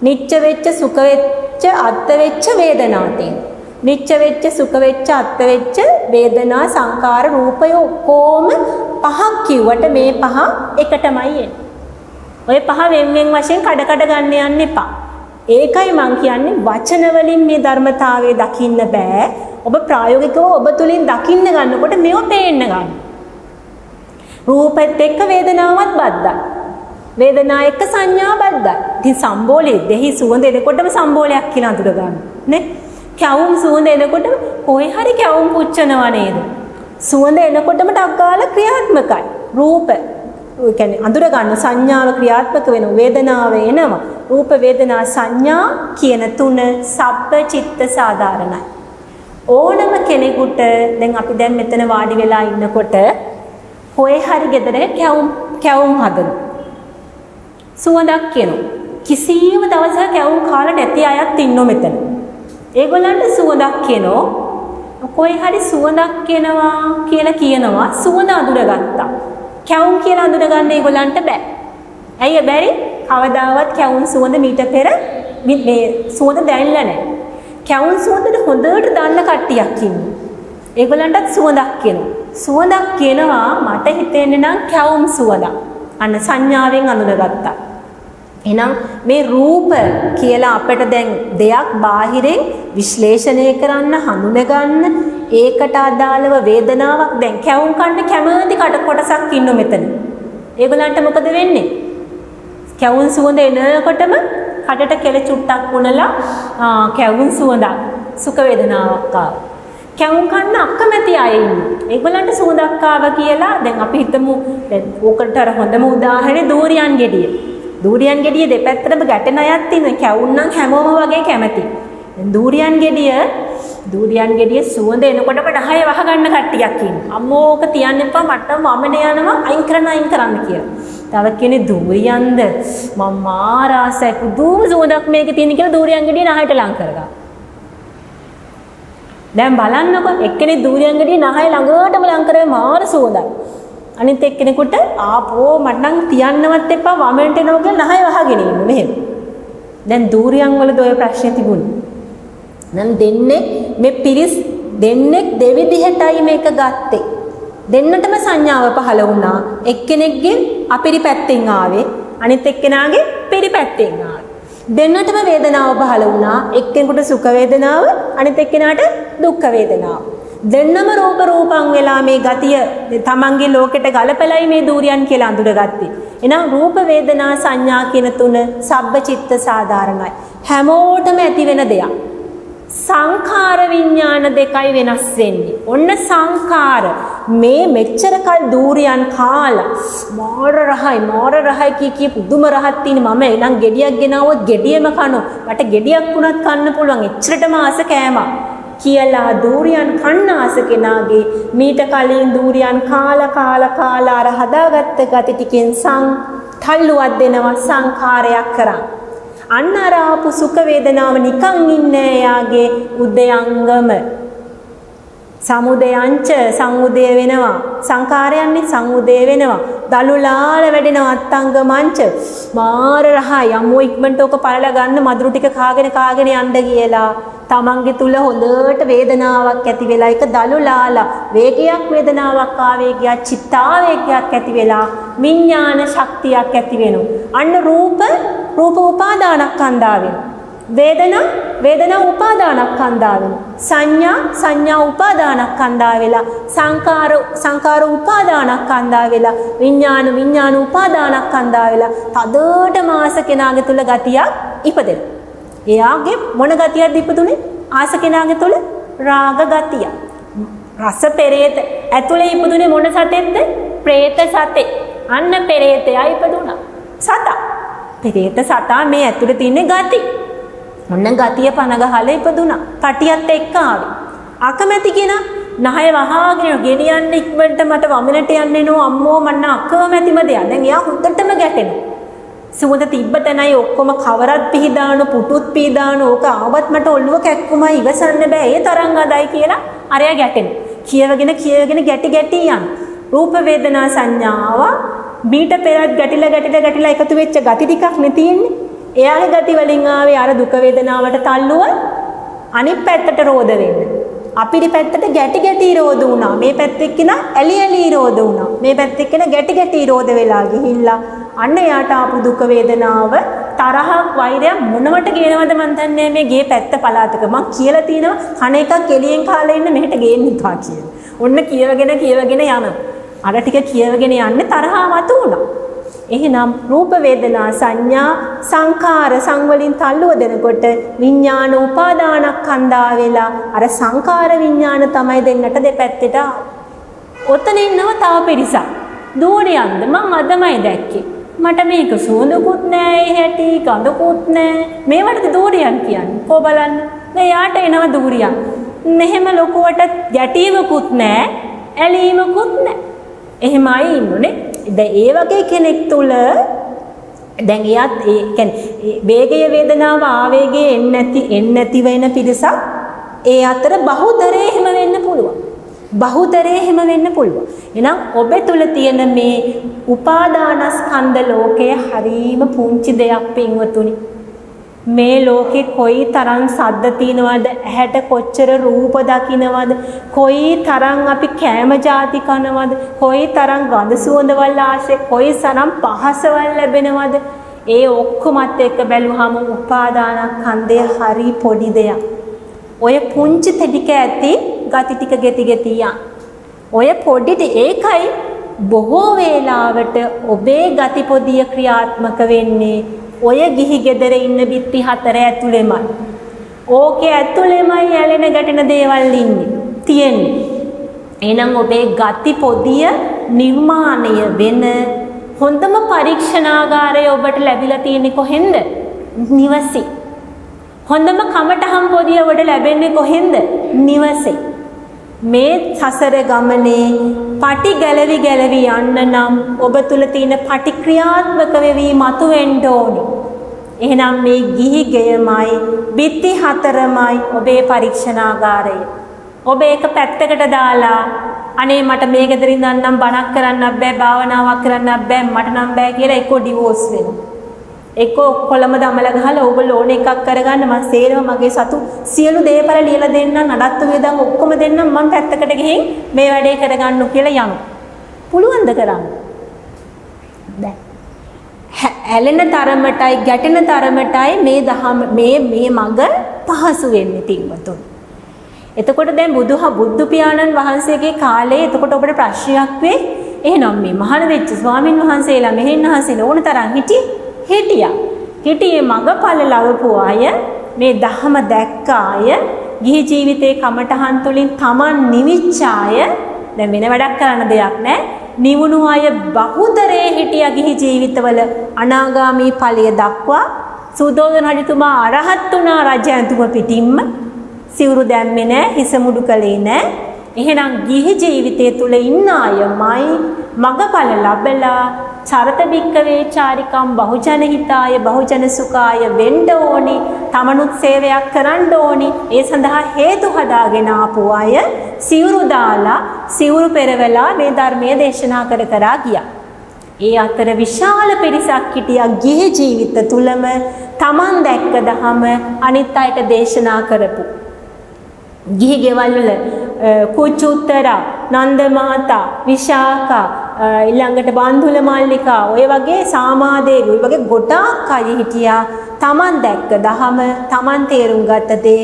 නිච්ච වෙච්ච සුඛ වෙච්ච අත්ත වෙච්ච වේදනා තියෙනවා. නිච්ච වෙච්ච සුඛ වෙච්ච අත්ත වෙච්ච වේදනා සංකාර රූපය කොහොම පහක් කිව්වට මේ පහ එකටමයි එන්නේ. ඔය පහ වෙන් වෙන් වශයෙන් කඩ ගන්න යන්න එපා. ඒකයි මං කියන්නේ වචන වලින් මේ ධර්මතාවය දකින්න බෑ. ඔබ ප්‍රායෝගිකව ඔබ තුලින් දකින්න ගන්නකොට මේව පේන්න ගන්න. රූපෙත් එක්ක වේදනාවත් බද්දා. වේදනා එක්ක සංඥා බද්දා. ඉතින් සම්බෝලේ දෙහි සුවඳ එනකොටම සම්බෝලයක් කියලා අඳුර ගන්න. නේ? කැවුම් සුවඳ එනකොටම කොහේ හරි කැවුම් පුච්චනවා නේද? සුවඳ එනකොටම ඩග්ගාල ක්‍රියාත්මකයි. රූප ඒ කියන්නේ අඳුර ගන්න සංඥාව ක්‍රියාත්මක වෙන වේදනාව එනවා. රූප වේදනා සංඥා කියන තුන සබ්බ චිත්ත සාධාරණයි. ඕනම කෙනෙකුට දැන් අපි දැන් මෙතන වාඩි වෙලා ඉන්නකොට කොහේ හරි ගෙදර කැවුම් හදන සුවඳක් එනවා. කිසියම් දවසක කැවුම් කාලා නැති අයත් ඉන්නෝ මෙතන. ඒගොල්ලන්ට සුවඳක් එනවා. කොහේ හරි සුවඳක් එනවා කියලා කියනවා සුවඳ අඳුරගත්තා. කැවුම් කියලා අඳුර ගන්න ඒගොල්ලන්ට බෑ. ඇයි බැරි? කවදාවත් කැවුම් සුවඳ මීට පෙර මේ සුවඳ දැනෙලා නැහැ. කැවුම් සුවඳට හොඳට දන්න කට්ටියක් ඉන්නවා. ඒගොල්ලන්ටත් සුවඳක් එනවා. සුවඳක් එනවා මට හිතෙන්නේ නම් කැවුම් සුවඳක්. අන්න සංඥාවෙන් අඳුරගත්තා. එහෙනම් මේ රූප කියලා අපිට දැන් දෙයක් බාහිරින් විශ්ලේෂණය කරන්න හඳුනගන්න ඒකට අදාළව වේදනාවක් දැන් කැවුම් කන්න කැමති කට කොටසක් ඉන්න මෙතන. ඒගොල්ලන්ට මොකද වෙන්නේ? කැවුම් සුවඳ එනකොටම කටට කෙල චුට්ටක් වුණලා කැවුම් සුවඳක් සුඛ වේදනාවක් ආවා. කැවුම් කන්න අකමැති අය ඉන්නවා. ඒගොල්ලන්ට සුවඳක් ආවා කියලා දැන් අපි හිතමු දැන් ඕකට අර හොඳම උදාහරණේ දූරියන් ගෙඩිය. දූරියන් ගෙඩිය දෙපැත්තටම ගැටෙන අයත් ඉන්නවා. කැවුම් නම් හැමෝම වගේ කැමති. දැන් දූරියන් ගෙඩිය සුවඳ එනකොටම 10 වහ ගන්න කට්ටියක් ඉන්නවා. අම්මෝ ඕක තියන්න එපා මට වමන යනවා අයින් කරන්න කියලා. තව කෙනෙක් දූරියන්ද මම මාරාසයි පුදුම සුවඳක් මේකේ තියෙන කියලා දූරියන් ගෙඩිය නහයට ලං කරගා. දැන් බලන්නකො එක්කෙනෙක් දූරියන් ගෙඩිය නහය ළඟටම ලං කරේ මාර සුවඳක්. අනිත් එක්කෙනෙකුට ආපෝ මට නම් තියන්නවත් එපා වමෙන්ට එනවා කියලා නහය වහගෙන ඉන්න මෙහෙම. දැන් දූරියන් වලද ඔය ප්‍රශ්නේ තිබුණේ. නම් දෙන්නේ මේ පිරිස් දෙන්නෙක් දෙවිදිහටයි මේක ගත්තේ. දෙන්නටම සංඥාව පහළ වුණා. එක්කෙනෙක්ගේ අපිරි පැත්තෙන් ආවේ අනිත් එක්කෙනාගේ පිරි පැත්තෙන් ආවේ. දෙන්නටම වේදනාව පහළ වුණා. එක්කෙනෙකුට සුඛ වේදනාව අනිත් එක්කෙනාට දුක්ඛ වේදනාව. දෙන්නම රූපං වෙලා මේ ගතිය තමන්ගේ ලෝකෙට ගලපලයි මේ දූරියන් කියලා අඳුරගත්තේ. එහෙනම් රූප වේදනා සංඥා කියන තුන සබ්බ චිත්ත සාධාරණයි. හැමෝටම ඇති වෙන දෙයක්. සංඛාර විඥාන දෙකයි වෙනස් වෙන්නේ. ඔන්න සංඛාර මේ මෙච්චර කල් දූරියන් කාලා මාර රහයි කී පුදුම රහක් තියෙන මම එනම් ගෙඩියක් ගෙනාවොත් ගෙඩියම කනවා. මට ගෙඩියක් වුණත් කන්න පුළුවන්. එච්චරටම ආස කෑමක් කියලා දූරියන් කන්න ආස කෙනාගේ මීට කලින් දූරියන් කාලා අර හදාගත්ත ගති ටිකෙන් තල්ලුවක් දෙනවා සංඛාරයක් කරන්. අන්න අර ආපු සුඛ වේදනාව නිකන් ඉන්නේ යාගේ උදයංගම. සමුදයංච සංඋදය වෙනවා. සංඛාරයන්නේ සංඋදය වෙනවා. දලුලාල වැඩෙනවා අත්තංගමංච. මාර රහයි අම්මෝ ඉක්මනට ඔක පළලා ගන්න මදුරු ටික කාගෙන යන්න කියලා. තමන්ගේ තුල හොඳට වේදනාවක් ඇති වෙලා ඒක දලුලාලා වේගයක් වේදනාවක් ආවේගයක් චිත්තාවේගයක් ඇති වෙලා විඥාන ශක්තියක් ඇති වෙනවා. අන්න රූප උපාදානස්කන්ධා වෙනවා. වේදනා උපාදානස්කන්ධා වෙනවා. සංඥා උපාදානස්කන්ධා වෙලා සංකාර උපාදානස්කන්ධා වෙලා විඥාන උපාදානස්කන්ධා වෙලා තදට මාස කෙනාගේ තුල ගතියක් ඉපදෙනවා. එයාගේ මොන ගතියක්ද ඉපදුනේ? ආස කෙනාගේ තුල රාග ගතිය. රස පෙරේත ඇතුලේ ඉපදුනේ මොන සතෙක්ද? പ്രേත සතේ. අන්න පෙරේතයා ඉපදුනා. සතා. පෙරේත සතා මේ ඇතුලේ තියෙන ගති. ඔන්න ගතිය පන ගහලා ඉපදුනා. පටියත් එක්ක ආවේ. අකමැති කෙනා නහය වහාගෙන ගෙනියන්න ඉක්මනට මට වමනට යන්න එනවා අම්මෝ මන්න අකමැතිම දෙයක්. දැන් එයා හුත්තටම ගැටෙනවා. සුවඳ තිබ්බ තැනයි ඔක්කොම කවරත් පිහදාන පුටුත් පිහදාන ඕක ආවත් මට ඔළුව කැක්කුමයි ඉවසන්න බෑ ඒ තරම් අදයි කියලා අරයා ගැටෙනවා. කියවගෙන ගැටි යන රූප වේදනා සංඥාව බීට පෙරත් ගැටිලා එකතු වෙච්ච ගති ටිකක් නේ තියෙන්නේ. එයාගේ ගති වලින් ආවේ අර දුක වේදනාවට තල්ලුව අනිත් පැත්තට රෝද වෙන්න. අපිට පැත්තට ගැටි ගැටි රෝද වුණා. මේ පැත්තේ කෙනා ඇලි ඇලි රෝද වුණා. මේ පැත්තේ කෙනා ගැටි ගැටි රෝද වෙලා ගිහිල්ලා අන්න යාට ආපු දුක වේදනාව තරහක් වෛරයක් මොනවට කියනවද මන් දන්නේ මේ ගේ පැත්ත පළාතක මං කියලා තිනවා කණ එකක් එළියෙන් කාලා ඉන්න මෙහෙට ගේන්න එපා කියලා. ඔන්න කියවගෙන යන. අර ටික කියවගෙන යන්නේ තරහා මතු වුණා. එහෙනම් රූප වේදනා සංඥා සංඛාර සංවලින් තල්ලුව දෙනකොට විඥාන උපාදානස්කන්ධා වෙලා අර සංඛාර විඥාන තමයි දෙන්නට දෙපැත්තට ඔතන ඉන්නව තව පිරිසක්. දූරියන්ද මං අදමයි දැක්කේ. මට මේක සුවඳකුත් නෑ හැටි ගඳකුත් නෑ. මේවට දූරියන් කියන්නේ. කො බලන්න. මේ යාට එනවා දූරියන්. මෙහෙම ලොකුවට ගැටීමකුත් නෑ ඇලීමකුත් නෑ. එහෙමයි ඉන්නුනේ. දැන් ඒ වගේ කෙනෙක් තුල දැන් එයාත් ඒ කියන්නේ වේගය වේදනාව ආවේගය එන්නේ නැති වෙන පිරිසක් ඒ අතර බහුතරේ එහෙම වෙන්න පුළුවන්. බහුතරේ එහෙම වෙන්න පුළුවන්. එහෙනම් ඔබ තුල තියෙන මේ උපාදානස්කන්ධ ලෝකය හරීම පුංචි දෙයක් පින්වතුනි. මේ ලෝකේ කොයි තරම් සද්ද තියනවද ඇහැට කොච්චර රූප දකින්නවද කොයි තරම් අපි කෑම ಜಾති කනවද කොයි තරම් ගඳ සුවඳවල් ආශ්‍රේ කොයි තරම් පහසවල් ලැබෙනවද ඒ ඔක්කොමත් එක්ක බැලුවහම උපාදානස්කන්ධය හරි පොඩි දෙයක්. ඔය පුංචි ටික ඇති ගති ටික ගෙති ඔය පොඩිට ඒකයි බොහෝ වේලාවට ඔබේ ගති පොදිය ක්‍රියාත්මක වෙන්නේ ඔය ගිහි ගෙදර ඉන්න බිත්ති හතර ඇතුළෙමයි. ඕකේ ඇතුළෙමයි ඇලෙන ගැටෙන දේවල් ඉන්නේ තියෙන්නේ. එහෙනම් ඔබේ ගති පොදිය නිර්මාණය වෙන හොඳම පරීක්ෂණාගාරය ඔබට ලැබිලා තියෙන්නේ කොහෙන්ද? නිවසේ. හොඳම කමටහම් පොදිය ඔබට ලැබෙන්නේ කොහෙන්ද? නිවසේ. මේ සසර ගමනේ පටි ගැලවි යන්න නම් ඔබ තුල තියෙන පටි ක්‍රියාත්මක වෙවි මතුවෙන්න ඕනි. එහෙනම් මේ ගිහි ගෙයමයි බිත්ති හතරමයි ඔබේ පරීක්ෂණාගාරය. ඔබ ඒක පැත්තකට දාලා අනේ මට මේ ගෙදරින් යන්නම් බණක් කරන්නත් බෑ භාවනාවක් කරන්නත් බෑ මට නම් බෑ කියලා එක්ක ඩිවෝස් වෙනවා. එක්ක කොළම දමල ගහලා ඕගොල්ලෝ ඕන එකක් කරගන්න මම සේරම මගේ සතු සියලු දේපල ලියලා දෙන්නම් නඩත්තු වේදන් ඔක්කොම දෙන්නම් මම පැත්තකට ගිහින් මේ වැඩේ කරගන්න කියලා යනවා. පුළුවන්ද කරන්න? දැන් ඇලෙන තරමටයි ගැටෙන තරමටයි මේ දහම මේ මඟ පහසු වෙන්නේ පින්වතුනි. එතකොට දැන් බුදු පියාණන් වහන්සේගේ කාලේ එතකොට ඔබට ප්‍රශ්නයක් වෙයි. එහෙනම් මේ මහාන වෙච්ච ස්වාමින් වහන්සේලා මෙහෙන් වහන්සේලා ඕන තරම් හිටියේ මඟඵල ලැබපු අය මේ ධහම දැක්ක අය ගිහි ජීවිතේ කමටහන් තුලින් Taman නිවිච්ච අය දැන් වෙන වැඩක් කරන්න දෙයක් නැහැ. නිවුණු අය බහුතරේ හිටියා ගිහි ජීවිතවල අනාගාමී ඵලය දක්වා. සුද්ධෝදන රජතුමා අරහත් වුණා රජ ඇතුම පිටින්ම සිවුරු දැම්මේ නැහැ හිස මුඩු කළේ නැහැ. එහෙනම් ගිහි ජීවිතය තුල ඉන්න අයමයි මගඵල ලැබලා චරත බික්කවේ චාරිකම් බහුජන හිතාය බහුජන සුඛාය වෙන්න ඕනි. තමනුත් සේවයක් කරන්න ඕනි. ඒ සඳහා හේතු හදාගෙන ආපු අය සිවුරු දාලා සිවුරු පෙරවලා මේ ධර්මයේ දේශනා කර ගියා. ඒ අතර විශාල පිරිසක් හිටියා ගිහි ජීවිත තුලම තමන් දැක්ක දහම අනිත් අයට දේශනා කරපු. ගිහි ගෙවල් වල කුචුත්තර නන්ද මහතා විශාඛා ඊළඟට බන්දුල මල්ලිකා ඔය වගේ සාමාදේවි ඔය වගේ ගොඩාක් අය හිටියා. තමන් දැක්ක දහම තමන් තේරුම් ගත්ත දේ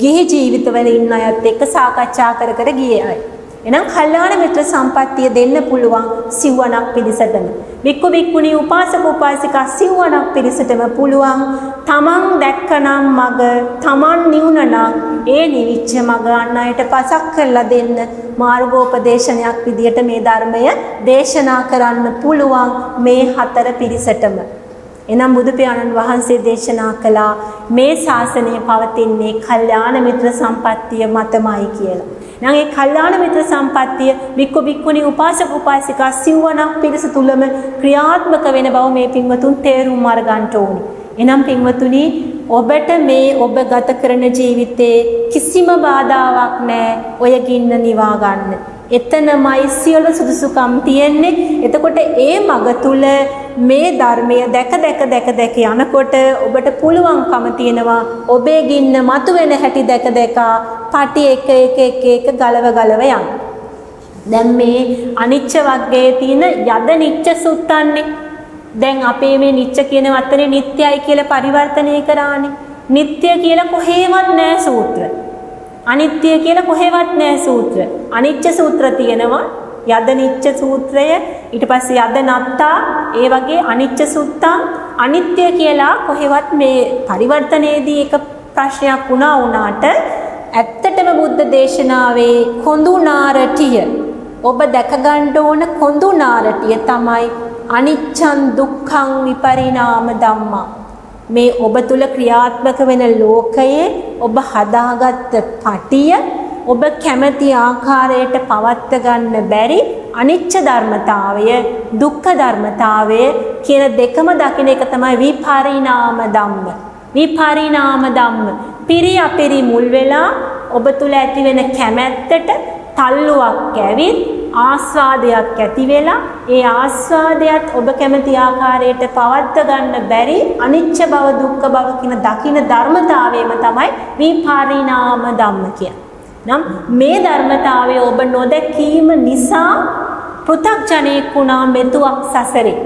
ගිහි ජීවිතවල ඉන්න අයත් එක්ක සාකච්ඡා කර ගියේ අය. එහෙනම් කල්යාණ මිත්‍ර සම්පත්තිය දෙන්න පුළුවන් සිව්වණක් පිරිසටම. වික්කු වික්කුණී උපාසක උපාසිකා සිව්වණක් පිරිසටම පුළුවන් තමන් දැක්කනම් මග තමන් නිවුණනම් ඒ නිවිච්ච මග අන් අයට පසක් කරලා දෙන්න මාර්ගෝපදේශනයක් විදියට මේ ධර්මය දේශනා කරන්න පුළුවන් මේ හතර පිරිසටම. එනම් බුදු පියාණන් වහන්සේ දේශනා කළා මේ ශාසනය පවතින්නේ කල්යාණ මිත්‍ර සම්පත්තිය මතමයි කියලා. නම් ඒ කල්යාණ මිත්‍ර සම්පත්තිය වික්කු වික්කුණී උපාසක උපාසිකා සිව්වණක් පිරිස තුලම ක්‍රියාත්මක වෙන බව මේ පින්වතුන් තේරුම් අරගන්න ඕනි. එනම් පින්වතුනි ඔබට මේ ඔබ ගත කරන ජීවිතේ කිසිම බාධාවක් නැහැ ඔය ගින්න නිවා ගන්න. එතනමයි සියලු සුදුසුකම් තියෙන්නේ. එතකොට ඒ මග තුල මේ ධර්මය දැක දැක යනකොට ඔබට පුළුවන්කම තියෙනවා ඔබේ ගින්න මතුවෙන හැටි දැක පටි එක ගලව යන්න. දැන් මේ අනිච්ච වර්ගයේ තියෙන යද නිච්ච සුත්තන්නේ. දැන් අපේ මේ නිච්ච කියන වචනේ නිට්ටයයි කියලා පරිවර්තනය කරානේ. නිට්ටය කියලා කොහෙවත් නැහැ සූත්‍ර. අනිත්‍ය කියලා කොහෙවත් නැහැ සූත්‍ර. අනිච්ච සූත්‍ර තියෙනවා. යද නිච්ච සූත්‍රය, ඊට පස්සේ යද නත්තා, ඒ වගේ අනිච්ච සුත්තං අනිත්‍ය කියලා කොහෙවත් මේ පරිවර්තනයේදී එක ප්‍රශ්නයක් වුණාට ඇත්තටම බුද්ධ දේශනාවේ කොඳුනාරටිය ඔබ දැක ගන්න ඕන කොඳුනාරටිය තමයි අනිච්චං දුක්ඛං විපරිණාම ධම්මා. මේ ඔබ තුල ක්‍රියාත්මක වෙන ලෝකයේ ඔබ හදාගත්ත පටිය ඔබ කැමති ආකාරයට පවත්ව ගන්න බැරි අනිච්ච ධර්මතාවය, දුක්ඛ ධර්මතාවය කියන දෙකම දකින එක තමයි විපරිණාම ධම්ම. විපරිණාම ධම්ම පිරි අපිරි මුල් වෙලා ඔබ තුල ඇති වෙන කැමැත්තට තල්ලුවක් ඇවිත් ආස්වාදයක් ඇති වෙලා ඒ ආස්වාදයට ඔබ කැමති ආකාරයට පවත්ව ගන්න බැරි අනිච්ච බව දුක්ඛ බව කියන දකින ධර්මතාවයම තමයි විපරිණාම ධම්ම කියන්නේ. නම් මේ ධර්මතාවය ඔබ නොදැකීම නිසා පෘථග්ජනෙක් වුණා මෙතුවක් සසරේ.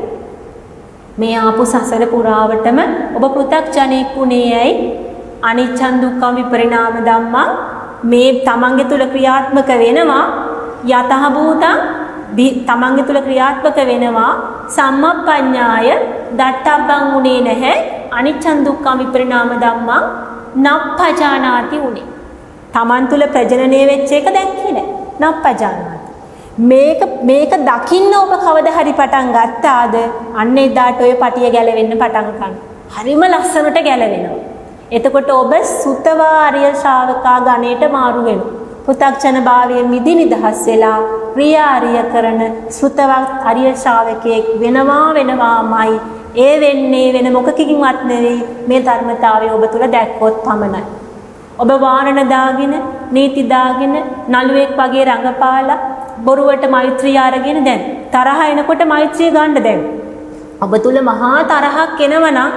මේ ආපු සසර පුරාවටම ඔබ පෘථග්ජනෙක් වුණේ ඇයි? අනිච්චං දුක්ඛං විපරිණාම ධම්මං මේ තමන්ගේ තුල ක්‍රියාත්මක වෙනවා. යතහ භූතං තමන්ගේ තුල ක්‍රියාත්මක වෙනවා. සම්මප්පඤ්ඤාය දත්තබ්බං උනේ නැහැ. අනිච්චං දුක්ඛං විපරිණාම ධම්මං නප්පජානාති උනේ. තමන් තුල ප්‍රජනනය වෙච්ච එක දැක්කේ නැහැ. නප්පජානාති. මේක දකින්න ඔබ කවදා හරි පටන් ගත්තාද? අන්න එදාට ඔය පටිය ගැලවෙන්න පටන් ගන්නවා. හරිම ලස්සනට ගැලවෙනවා. එතකොට ඔබ සුතවා ආර්ය ශ්‍රාවකා ගණයට මාරු වෙනවා. පෘථග්ජන භාවයෙන් මිදි නිදහස් වෙලා ක්‍රියාරිය කරන සුතවත් ආර්ය ශ්‍රාවකයෙක් වෙනවාමයි. ඒ වෙන්නේ වෙන මොකකින්වත් නෙවෙයි මේ ධර්මතාවය ඔබ තුල දැක්කොත් පමණයි. ඔබ වාරණ දාගෙන නීති දාගෙන නළුවෙක් වගේ රඟපාලා බොරුවට මෛත්‍රිය අරගෙන දැන් තරහ එනකොට මෛත්‍රිය ගන්න දැන් ඔබ තුල මහා තරහක් එනවනම්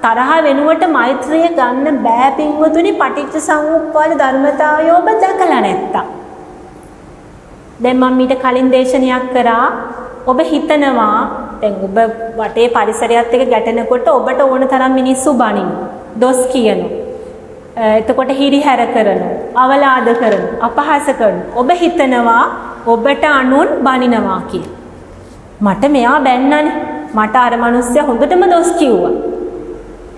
තරහ වෙනුවට මෛත්‍රිය ගන්න බෑ පින්වතුනි. පටිච්ච සමුප්පාද ධර්මතාවය ඔබ දැකලා නැත්තම්. දැන් මම ඊට කලින් දේශනයක් කරා ඔබ හිතනවා දැන් ඔබ වටේ පරිසරයත් එක්ක ගැටෙනකොට ඔබට ඕන තරම් මිනිස්සු බනිනවා, දොස් කියනවා. එතකොට හිරිහැර කරනවා, අවලාද කරනවා, අපහාස කරනවා. ඔබ හිතනවා ඔබට අනුන් බනිනවා කියලා. මට මෙයා බැන්නනේ, මට අර මිනිස්සයා හොඳටම දොස් කිව්වා.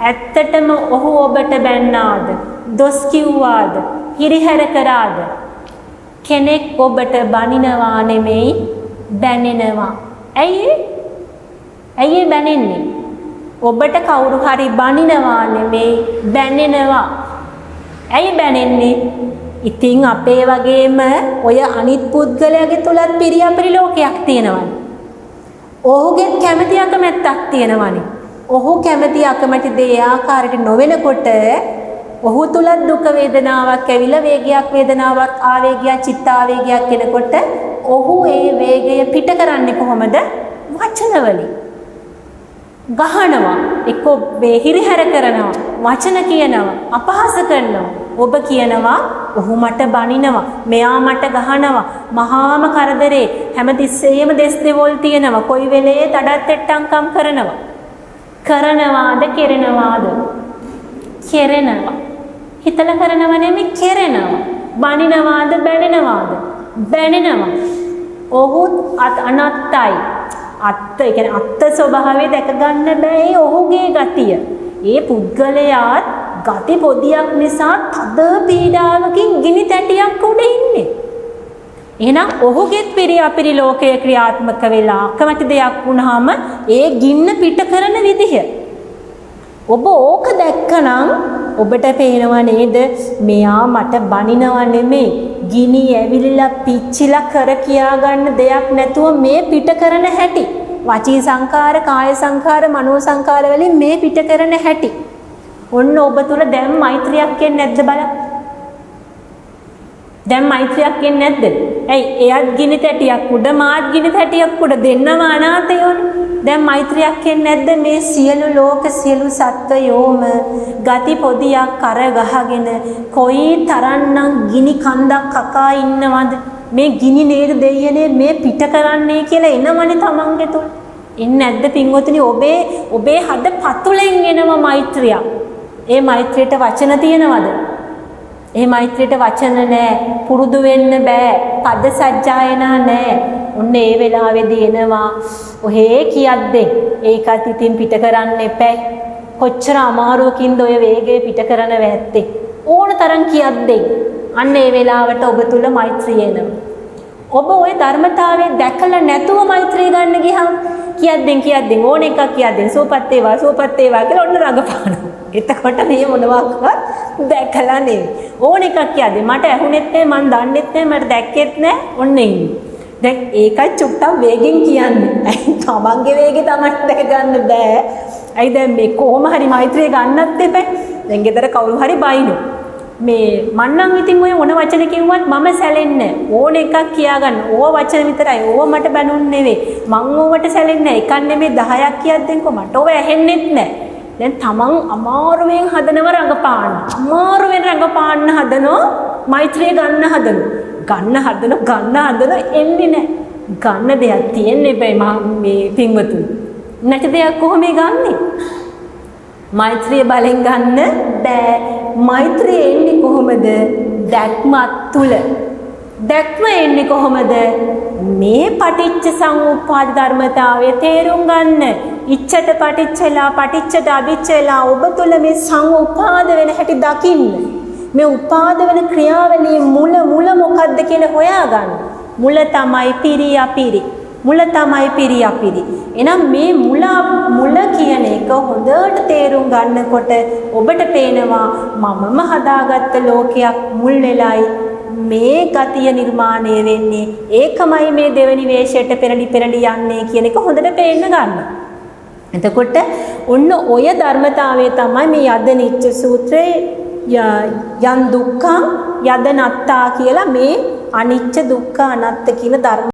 ඇත්තටම ඔහු ඔබට බැන්නාද, දොස් කිව්වාද, හිරිහැර කරාද? කෙනෙක් ඔබට බනිනවා නෙමෙයි බැනෙනවා. ඇයි බැනෙන්නේ? ඔබට කවුරු හරි බනිනවා නෙමෙයි බැනෙනවා. ඇයි බැනෙන්නේ? ඉතින් අපේ වගේම ඔය අනිත් පුද්ගලයාගේ තුලත් පිරියපරි ලෝකයක් තියෙනවනේ. ඔහුගේ කැමැති අකමැත්තක් තියෙනවනේ. ඔහු කැමැති අකමැති දේ ආකාරයට නොවෙනකොට ඔහු තුලත් දුක වේදනාවක් ඇවිල්ලා වේදනාවක් ආවේගයක් චිත්තාවේගයක් එනකොට ඔහු ඒ වේගය පිට කරන්නේ කොහොමද? වචන වලින්. ගහනවා, එක්ක හිරිහැර කරනවා, වචන කියනවා, අපහාස කරනවා. ඔබ කියනවා ඔහු මට බනිනවා, මෙයා මට ගහනවා, මහාම කරදරේ, හැමතිස්සෙම දෙස් දෙවොල් තියෙනවා, කොයි වෙලේ තඩත්තෙට්ටම්කම් කරනවා. කරනවාද කෙරෙනවාද? කෙරෙනවා. හිතලා කරනව නෙමෙයි කෙරෙනවා. බනිනවාද බැනෙනවාද? බැනෙනවා. ඔහු අනත්තයි. ඒ කියන්නේ අත්ත ස්වභාවය දැක ගන්න බෑ ඔහුගේ ගතිය. ඒ පුද්ගලයාත් ගති පොදියක් නිසා තද පීඩාවකින් ගිනි තැටියක් උඩ ඉන්නේ. එහෙනම් ඔහුගෙත් පිරියපිරි ලෝකයේ ක්‍රියාත්මක වෙලා කැමති දෙයක් වුණාම ඒ ගින්න පිට කරන විදිහ. ඔබ ඕක දැක්කනම් ඔබට පේනව නේද මෙයා මට බනිනව නෙමෙයි ගිනි ඇවිලිලා පිච්චිලා කර කියා ගන්න දෙයක් නැතුව මේ පිට කරන හැටි. වචී සංකාර, කාය සංකාර, මනෝ සංකාර වලින් මේ පිට කරන හැටි. ඔන්න ඔබ තුල දැන් මෛත්‍රියක් කියන්නේ නැද්ද බලන්න. දැන් මෛත්‍රියක් කියන්නේ නැද්ද? ඇයි එයත් ගිනි තැටියක් උඩ මාත් ගිනි තැටියක් උඩ දෙන්නම අනාථයෝනේ. දැන් මෛත්‍රියක් කියන්නේ නැද්ද මේ සියලු ලෝක සියලු සත්වයෝම ගති පොදියක් අර ගහගෙන කොයි තරම්නම් ගිනි කන්දක් කකා ඉන්නවද? මේ ගිනි නේද දෙයනේ මේ පිට කරන්නේ කියලා එනවනේ තමන්ගේ තුල. ඉන්නේ නැද්ද පින්වතුනි ඔබේ හද පතුලෙන් එනවා මෛත්‍රිය. ඒ මෛත්‍රියට වචන තියනවද? ඒ මෛත්‍රියට වචන නැහැ. පුරුදු වෙන්න බෑ. පද සජ්ජායනා නැහැ. ඔන්න ඒ වෙලාවේදී එනවා ඔහේ කියද්දේ ඒකත් ඉතින් පිට කරන්න එපැයි. කොච්චර අමාරුවකින්ද ඔය වේගය පිට කරන වැත්තේ. ඕන තරම් කියද්දේ අන්න ඒ වෙලාවට ඔබ තුල මෛත්‍රිය එනවා. ඔබ ওই ධර්මතාවය දැකලා නැතුව මෛත්‍රිය ගන්න ගියහම කියද්දෙන් ඕන එකක් කියද්දෙන් සෝපත් වේවා කියලා ඔන්න රඟපානවා. එතකොට මේ මොනවාක්වත් දැකලා නෙවෙයි. ඕන එකක් කියද්දෙන් මට ඇහුනෙත් නැහැ මං දන්නෙත් නැහැ මට දැක්කෙත් නැහැ ඔන්න ඉන්නේ. දැන් ඒකයි චුට්ටක් වේගෙන් කියන්නේ. තමන්ගේ වේගෙ තමන්ට දැක ගන්න බෑ. ඇයි දැන් මේ කොහොම හරි මෛත්‍රිය ගන්නත් එපා. දැන් ගෙදර කවුරු හරි බයිනු. මේ මන්නම් ඉතින් ඔය මොන වචන කිව්වත් මම සැලෙන්නේ ඕන එකක් කියාගන්න. ඕව වචන විතරයි. ඕව මට බැනුන් නෙවෙයි. මං ඕවට සැලෙන්නේ එකක් නෙමෙයි 10ක් කියද්දෙන්කෝ මට ඕව ඇහෙන්නෙත් නැහැ. දැන් තමන් අමාරුවෙන් හදනව රඟපාන්න. අමාරුවෙන් රඟපාන්න හදනෝ මෛත්‍රිය ගන්න හදනෝ එන්නේ නැහැ. ගන්න දෙයක් තියෙන්නේ මේ පින්වතුනි. නැති දෙයක් කොහොමද ගන්නෙ? මෛත්‍රිය බලෙන් ගන්න බෑ. මෛත්‍රිය එන්නේ කොහොමද? දැක්මත් තුල. දැක්ම එන්නේ කොහොමද? මේ පටිච්ච සමුප්පාද ධර්මතාවය තේරුම් ගන්න. ඉච්ඡත පටිච්චලා පටිච්චට අවිච්ඡලා ඔබ තුල මේ සමුප්පාද වෙන හැටි දකින්න. මේ උපාද වෙන ක්‍රියාවලියේ මුල මොකද්ද කියලා හොයාගන්න. මුල තමයි පිරියපිරි. එහෙනම් මේ මුල කියන එක හොඳට තේරුම් ගන්නකොට ඔබට පේනවා මමම හදාගත්ත ලෝකයක් මුල් වෙලයි මේ ගතිය නිර්මාණය වෙන්නේ. ඒකමයි මේ දෙවෙනි වේශයට පෙරලි යන්නේ කියන එක හොඳට පේන්න ගන්න. එතකොට ඔන්න ඔය ධර්මතාවය තමයි මේ යද නිච්ච සූත්‍රයේ යන් දුක්ඛං යද නත්තා කියලා මේ අනිච්ච දුක්ඛ අනාත්ත කියන ධර්ම